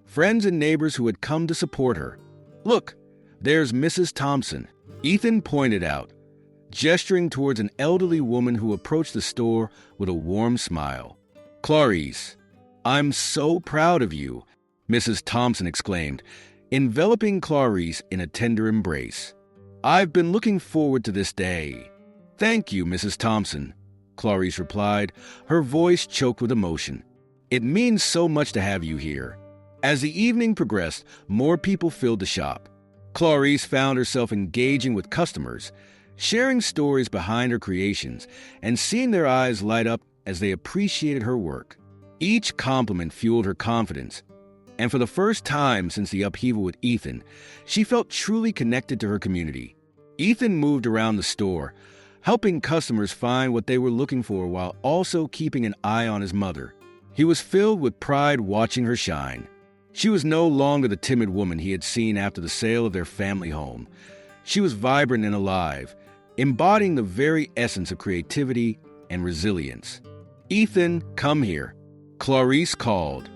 friends and neighbors who had come to support her. "Look, there's Mrs. Thompson," Ethan pointed out, gesturing towards an elderly woman who approached the store with a warm smile. "Clarice, I'm so proud of you," Mrs. Thompson exclaimed, enveloping Clarice in a tender embrace. "I've been looking forward to this day." "Thank you, Mrs. Thompson," Clarice replied, her voice choked with emotion. "It means so much to have you here." As the evening progressed, more people filled the shop. Clarice found herself engaging with customers, sharing stories behind her creations, and seeing their eyes light up as they appreciated her work. Each compliment fueled her confidence, and for the first time since the upheaval with Ethan, she felt truly connected to her community. Ethan moved around the store, helping customers find what they were looking for while also keeping an eye on his mother. He was filled with pride watching her shine. She was no longer the timid woman he had seen after the sale of their family home. She was vibrant and alive, embodying the very essence of creativity and resilience. "Ethan, come here," Clarice called,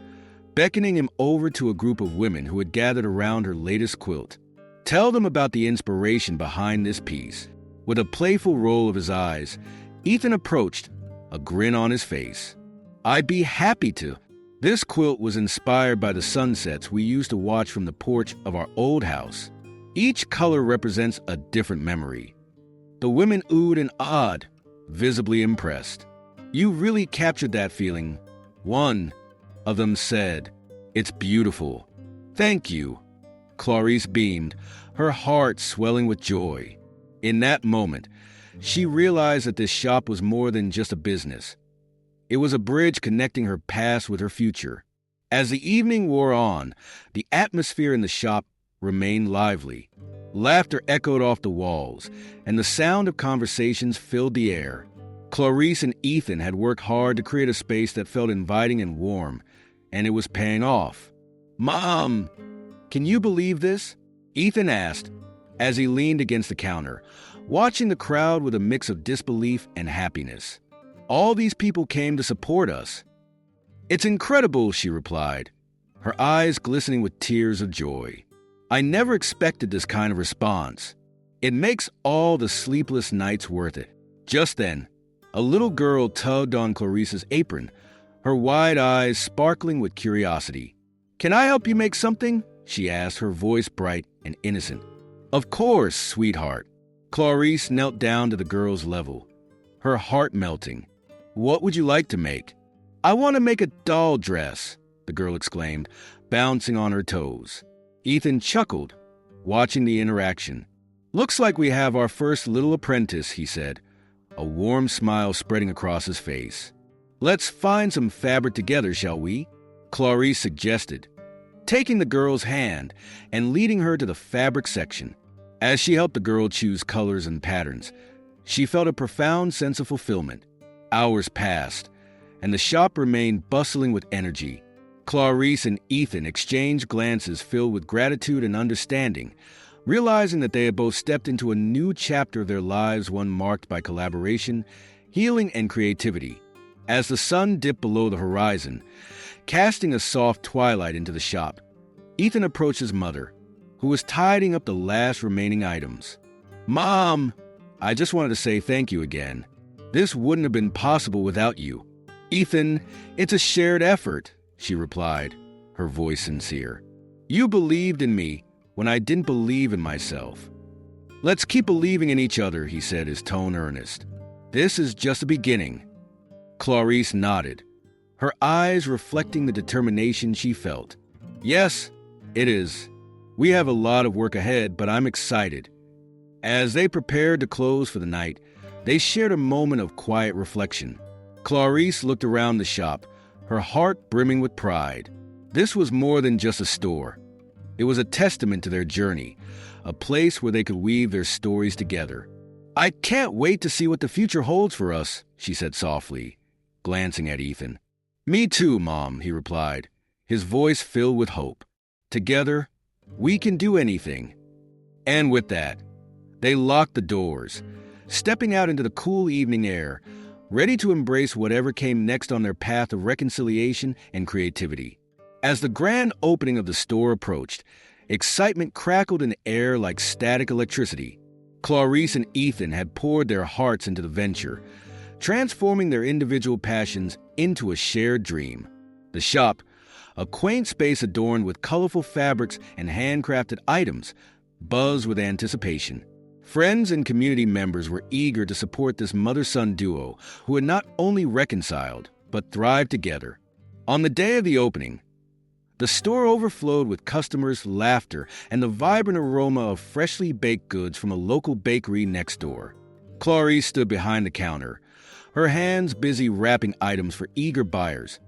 beckoning him over to a group of women who had gathered around her latest quilt. "Tell them about the inspiration behind this piece." With a playful roll of his eyes, Ethan approached, a grin on his face. "I'd be happy to." This quilt was inspired by the sunsets we used to watch from the porch of our old house. Each color represents a different memory. The women oohed and ahed, visibly impressed. "You really captured that feeling," one of them said. "It's beautiful." "Thank you." Clarice beamed, her heart swelling with joy. In that moment, she realized that this shop was more than just a business. It was a bridge connecting her past with her future. As the evening wore on, the atmosphere in the shop remained lively. Laughter echoed off the walls, and the sound of conversations filled the air. Clarice and Ethan had worked hard to create a space that felt inviting and warm, and it was paying off. "Mom, can you believe this?" Ethan asked as he leaned against the counter, watching the crowd with a mix of disbelief and happiness. "All these people came to support us." "It's incredible," she replied, her eyes glistening with tears of joy. "I never expected this kind of response. It makes all the sleepless nights worth it." Just then, a little girl tugged on Clarice's apron, her wide eyes sparkling with curiosity. "Can I help you make something?" she asked, her voice bright and innocent. "Of course, sweetheart." Clarice knelt down to the girl's level, her heart melting. "What would you like to make?" "I want to make a doll dress," the girl exclaimed, bouncing on her toes. Ethan chuckled, watching the interaction. "Looks like we have our first little apprentice," he said, a warm smile spreading across his face. "Let's find some fabric together, shall we?" Clarice suggested, taking the girl's hand and leading her to the fabric section. As she helped the girl choose colors and patterns, she felt a profound sense of fulfillment. Hours passed, and the shop remained bustling with energy. Clarice and Ethan exchanged glances filled with gratitude and understanding, realizing that they had both stepped into a new chapter of their lives, one marked by collaboration, healing, and creativity. As the sun dipped below the horizon, casting a soft twilight into the shop, Ethan approached his mother, who was tidying up the last remaining items. "Mom, I just wanted to say thank you again. This wouldn't have been possible without you." "Ethan, it's a shared effort," she replied, her voice sincere. "You believed in me when I didn't believe in myself." "Let's keep believing in each other," he said, his tone earnest. "This is just the beginning." Clarice nodded, her eyes reflecting the determination she felt. "Yes, it is. We have a lot of work ahead, but I'm excited." As they prepared to close for the night, they shared a moment of quiet reflection. Clarice looked around the shop, her heart brimming with pride. This was more than just a store. It was a testament to their journey, a place where they could weave their stories together. "I can't wait to see what the future holds for us," she said softly, glancing at Ethan. "Me too, Mom," he replied, his voice filled with hope. "Together, we can do anything." And with that, they locked the doors, stepping out into the cool evening air, ready to embrace whatever came next on their path of reconciliation and creativity. As the grand opening of the store approached, excitement crackled in the air like static electricity. Clarice and Ethan had poured their hearts into the venture, transforming their individual passions into a shared dream. The shop, a quaint space adorned with colorful fabrics and handcrafted items, buzzed with anticipation. Friends and community members were eager to support this mother-son duo who had not only reconciled, but thrived together. On the day of the opening, the store overflowed with customers' laughter and the vibrant aroma of freshly baked goods from a local bakery next door. Clarice stood behind the counter, her hands busy wrapping items for eager buyers,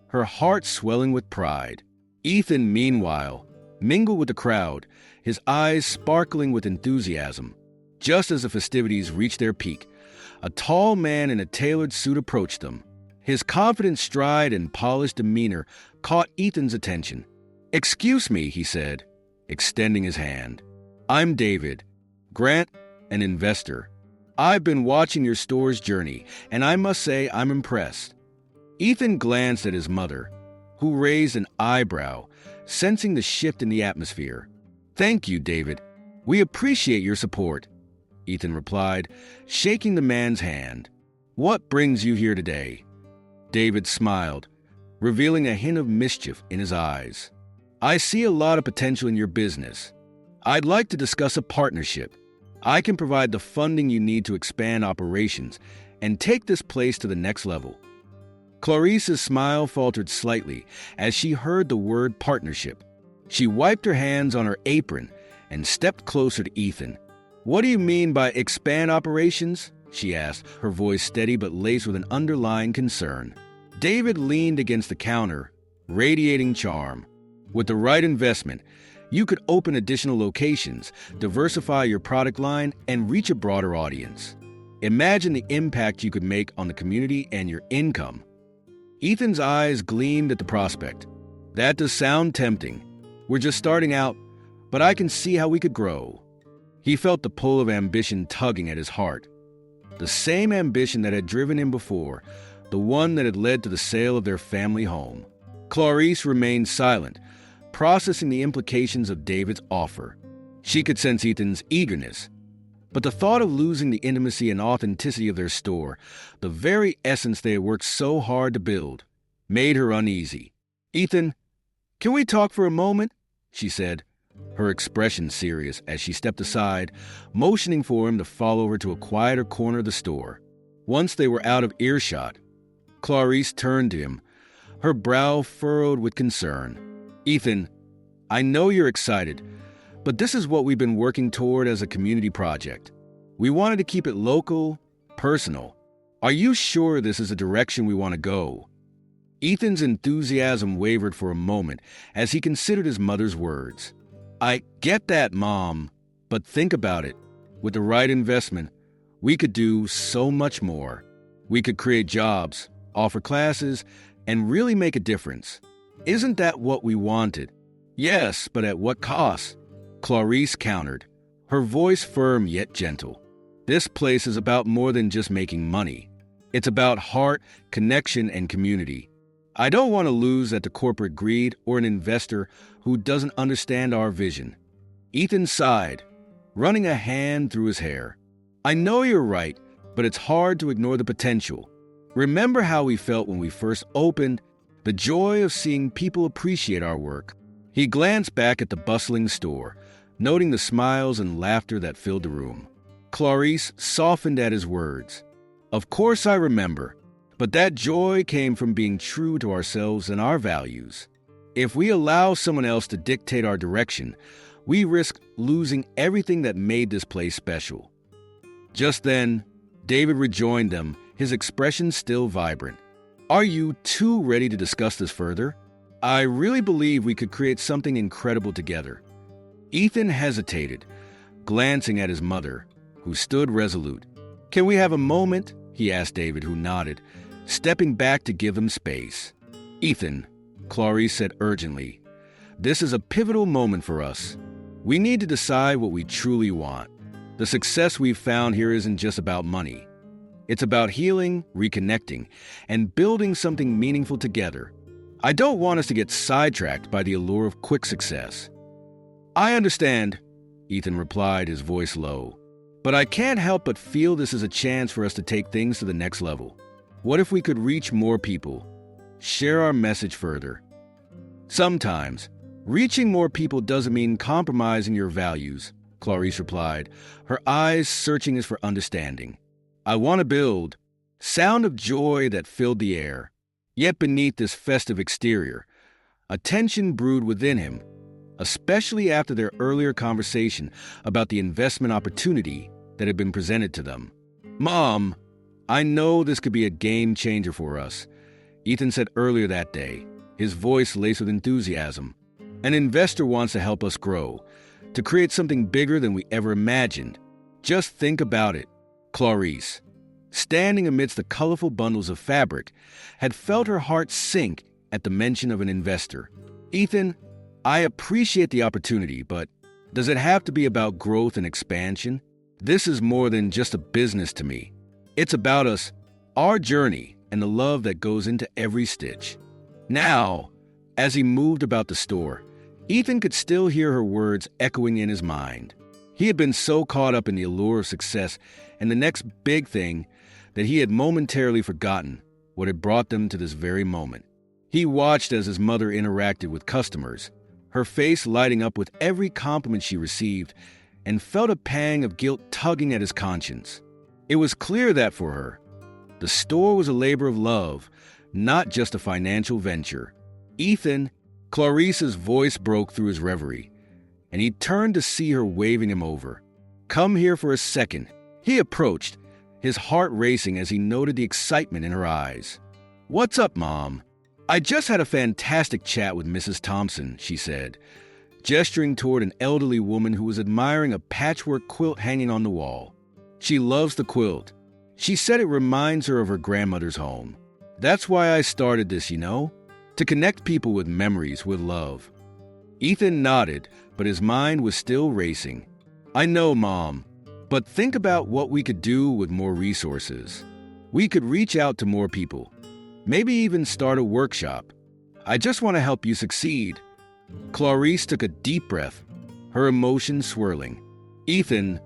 her heart swelling with pride. Ethan, meanwhile, mingled with the crowd, his eyes sparkling with enthusiasm. Just as the festivities reached their peak, a tall man in a tailored suit approached them. His confident stride and polished demeanor caught Ethan's attention. "Excuse me," he said, extending his hand. "I'm David Grant, an investor. I've been watching your store's journey, and I must say I'm impressed." Ethan glanced at his mother, who raised an eyebrow, sensing the shift in the atmosphere. "Thank you, David. We appreciate your support," Ethan replied, shaking the man's hand. "What brings you here today?" David smiled, revealing a hint of mischief in his eyes. "I see a lot of potential in your business. I'd like to discuss a partnership. I can provide the funding you need to expand operations and take this place to the next level." Clarice's smile faltered slightly as she heard the word partnership. She wiped her hands on her apron and stepped closer to Ethan. "What do you mean by expand operations?" she asked, her voice steady but laced with an underlying concern. David leaned against the counter, radiating charm. "With the right investment, you could open additional locations, diversify your product line, and reach a broader audience. Imagine the impact you could make on the community and your income." Ethan's eyes gleamed at the prospect. "That does sound tempting. We're just starting out, but I can see how we could grow." He felt the pull of ambition tugging at his heart. The same ambition that had driven him before, the one that had led to the sale of their family home. Clarice remained silent, processing the implications of David's offer. She could sense Ethan's eagerness, but the thought of losing the intimacy and authenticity of their store, the very essence they had worked so hard to build, made her uneasy. "Ethan, can we talk for a moment?" she said, her expression serious as she stepped aside, motioning for him to follow her to a quieter corner of the store. Once they were out of earshot, Clarice turned to him, her brow furrowed with concern. "Ethan, I know you're excited, but this is what we've been working toward as a community project. We wanted to keep it local, personal. Are you sure this is the direction we want to go?" Ethan's enthusiasm wavered for a moment as he considered his mother's words. "I get that, Mom, but think about it. With the right investment, we could do so much more. We could create jobs, offer classes, and really make a difference." Isn't that what we wanted? Yes, but at what cost? Clarice countered, her voice firm yet gentle. This place is about more than just making money. It's about heart, connection, and community. I don't want to lose that to corporate greed or an investor who doesn't understand our vision. Ethan sighed, running a hand through his hair. I know you're right, but it's hard to ignore the potential. Remember how we felt when we first opened, the joy of seeing people appreciate our work. He glanced back at the bustling store, noting the smiles and laughter that filled the room. Clarice softened at his words. Of course I remember, but that joy came from being true to ourselves and our values. If we allow someone else to dictate our direction, we risk losing everything that made this place special. Just then, David rejoined them, his expression still vibrant. Are you two ready to discuss this further? I really believe we could create something incredible together. Ethan hesitated, glancing at his mother, who stood resolute. Can we have a moment? He asked David, who nodded, stepping back to give them space. Ethan, Clarice said urgently, this is a pivotal moment for us. We need to decide what we truly want. The success we've found here isn't just about money. It's about healing, reconnecting, and building something meaningful together. I don't want us to get sidetracked by the allure of quick success. I understand, Ethan replied, his voice low. But I can't help but feel this is a chance for us to take things to the next level. What if we could reach more people? Share our message further. Sometimes, reaching more people doesn't mean compromising your values, Clarice replied, her eyes searching as for understanding. I want to build. Sound of joy that filled the air. Yet beneath this festive exterior, a tension brewed within him, especially after their earlier conversation about the investment opportunity that had been presented to them. Mom, I know this could be a game changer for us, Ethan said earlier that day, his voice laced with enthusiasm. An investor wants to help us grow, to create something bigger than we ever imagined. Just think about it. Clarice, standing amidst the colorful bundles of fabric, had felt her heart sink at the mention of an investor. Ethan, I appreciate the opportunity, but does it have to be about growth and expansion? This is more than just a business to me. It's about us, our journey, and the love that goes into every stitch. Now, as he moved about the store, Ethan could still hear her words echoing in his mind. He had been so caught up in the allure of success and the next big thing that he had momentarily forgotten what had brought them to this very moment. He watched as his mother interacted with customers, her face lighting up with every compliment she received, and felt a pang of guilt tugging at his conscience. It was clear that for her, the store was a labor of love, not just a financial venture. Ethan, Clarice's voice broke through his reverie, and he turned to see her waving him over. Come here for a second. He approached, his heart racing as he noted the excitement in her eyes. What's up, Mom? I just had a fantastic chat with Mrs. Thompson, she said, gesturing toward an elderly woman who was admiring a patchwork quilt hanging on the wall. She loves the quilt. She said it reminds her of her grandmother's home. That's why I started this, to connect people with memories, with love. Ethan nodded, but his mind was still racing. I know, Mom, but think about what we could do with more resources. We could reach out to more people, maybe even start a workshop. I just want to help you succeed. Clarice took a deep breath, her emotions swirling. Ethan,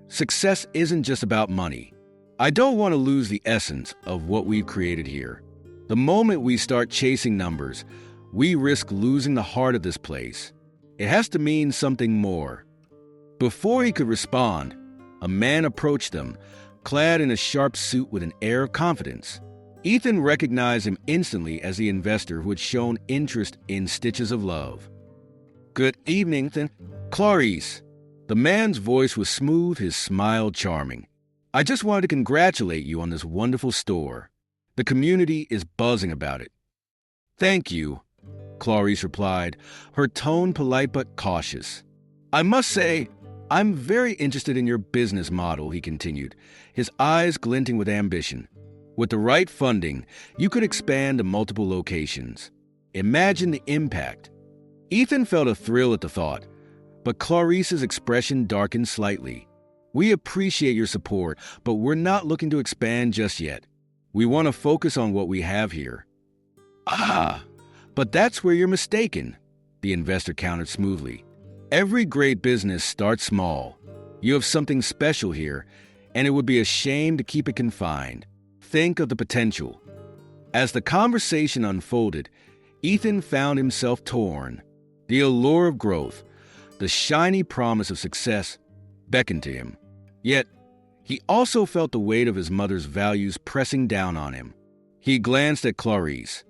success isn't just about money. I don't want to lose the essence of what we've created here. The moment we start chasing numbers, we risk losing the heart of this place. It has to mean something more. Before he could respond, a man approached them, clad in a sharp suit with an air of confidence. Ethan recognized him instantly as the investor who had shown interest in Stitches of Love. Good evening, Clarice. The man's voice was smooth, his smile charming. I just wanted to congratulate you on this wonderful store. The community is buzzing about it. Thank you, Clarice replied, her tone polite but cautious. I must say, I'm very interested in your business model, he continued, his eyes glinting with ambition. With the right funding, you could expand to multiple locations. Imagine the impact. Ethan felt a thrill at the thought, but Clarice's expression darkened slightly. We appreciate your support, but we're not looking to expand just yet. We want to focus on what we have here. But that's where you're mistaken, the investor countered smoothly. Every great business starts small. You have something special here, and it would be a shame to keep it confined. Think of the potential. As the conversation unfolded, Ethan found himself torn. The allure of growth, the shiny promise of success, beckoned to him. Yet, he also felt the weight of his mother's values pressing down on him. He glanced at Clarice,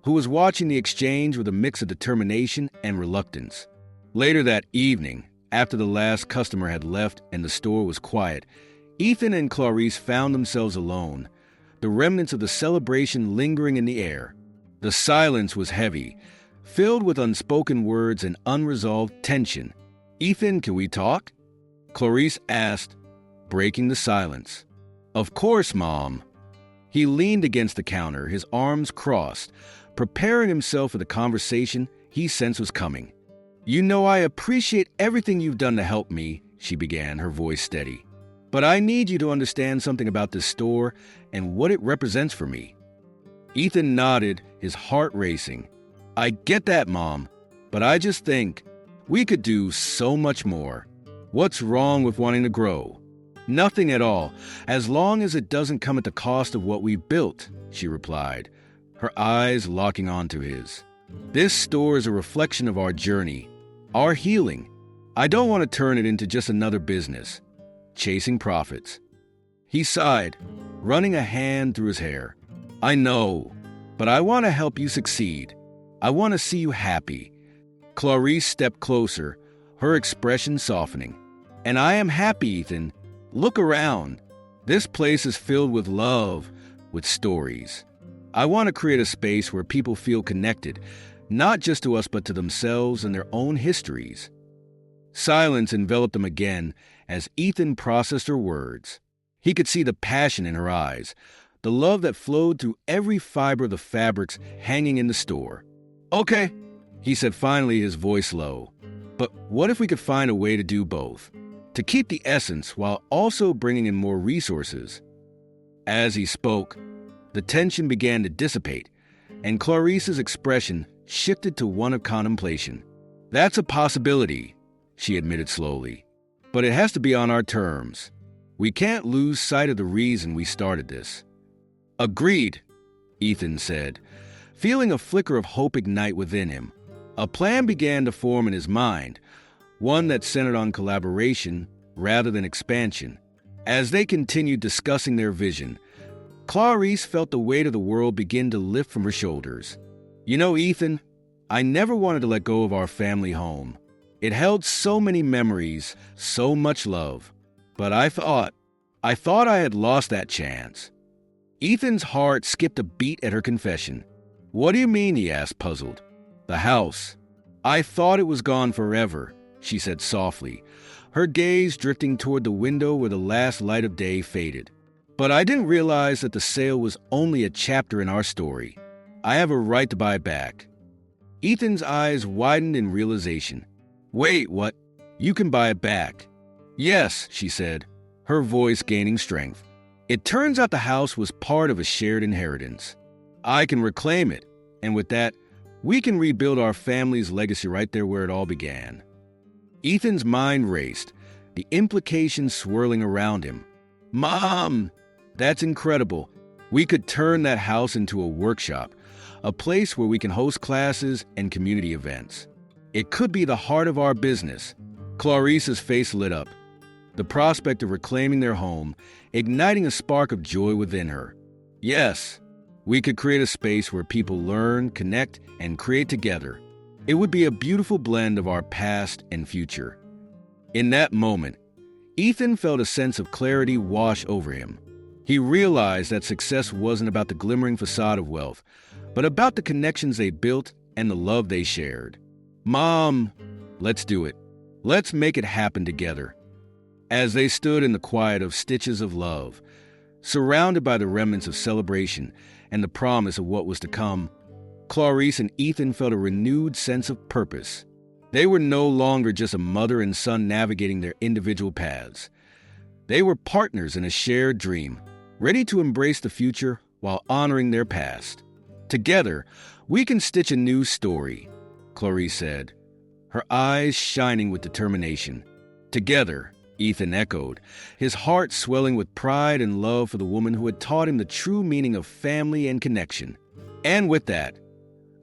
who was watching the exchange with a mix of determination and reluctance. Later that evening, after the last customer had left and the store was quiet, Ethan and Clarice found themselves alone, the remnants of the celebration lingering in the air. The silence was heavy, filled with unspoken words and unresolved tension. "Ethan, can we talk?" Clarice asked, breaking the silence. "Of course, Mom." He leaned against the counter, his arms crossed, preparing himself for the conversation he sensed was coming. "You know I appreciate everything you've done to help me," she began, her voice steady. "But I need you to understand something about this store and what it represents for me." Ethan nodded, his heart racing. "I get that, Mom, but I just think we could do so much more. What's wrong with wanting to grow?" "Nothing at all, as long as it doesn't come at the cost of what we've built," she replied, her eyes locking onto his. "This store is a reflection of our journey, our healing. I don't want to turn it into just another business, chasing profits." He sighed, running a hand through his hair. "I know, but I want to help you succeed. I want to see you happy." Clarice stepped closer, her expression softening. "And I am happy, Ethan. Look around. This place is filled with love, with stories. I want to create a space where people feel connected, not just to us but to themselves and their own histories." Silence enveloped them again as Ethan processed her words. He could see the passion in her eyes, the love that flowed through every fiber of the fabrics hanging in the store. "Okay," he said finally, his voice low. "But what if we could find a way to do both? To keep the essence while also bringing in more resources?" As he spoke, the tension began to dissipate, and Clarice's expression shifted to one of contemplation. "That's a possibility," she admitted slowly. "But it has to be on our terms. We can't lose sight of the reason we started this." "Agreed," Ethan said, feeling a flicker of hope ignite within him. A plan began to form in his mind, one that centered on collaboration rather than expansion. As they continued discussing their vision, Clarice felt the weight of the world begin to lift from her shoulders. "You know, Ethan, I never wanted to let go of our family home. It held so many memories, so much love. But I thought I had lost that chance." Ethan's heart skipped a beat at her confession. "What do you mean?" he asked, puzzled. "The house. I thought it was gone forever," she said softly, her gaze drifting toward the window where the last light of day faded. "But I didn't realize that the sale was only a chapter in our story. I have a right to buy it back." Ethan's eyes widened in realization. "Wait, what? You can buy it back?" "Yes," she said, her voice gaining strength. "It turns out the house was part of a shared inheritance. I can reclaim it, and with that, we can rebuild our family's legacy right there where it all began." Ethan's mind raced, the implications swirling around him. "Mom, that's incredible. We could turn that house into a workshop, a place where we can host classes and community events. It could be the heart of our business." Clarice's face lit up, the prospect of reclaiming their home igniting a spark of joy within her. "Yes, we could create a space where people learn, connect, and create together. It would be a beautiful blend of our past and future." In that moment, Ethan felt a sense of clarity wash over him. He realized that success wasn't about the glimmering facade of wealth, but about the connections they built and the love they shared. "Mom, let's do it. Let's make it happen together." As they stood in the quiet of stitches of love, surrounded by the remnants of celebration and the promise of what was to come, Clarice and Ethan felt a renewed sense of purpose. They were no longer just a mother and son navigating their individual paths. They were partners in a shared dream, ready to embrace the future while honoring their past. Together, we can stitch a new story, Clarice said, her eyes shining with determination. Together, Ethan echoed, his heart swelling with pride and love for the woman who had taught him the true meaning of family and connection. And with that,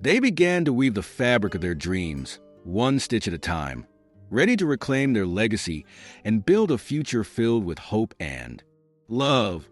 they began to weave the fabric of their dreams, one stitch at a time, ready to reclaim their legacy and build a future filled with hope and love.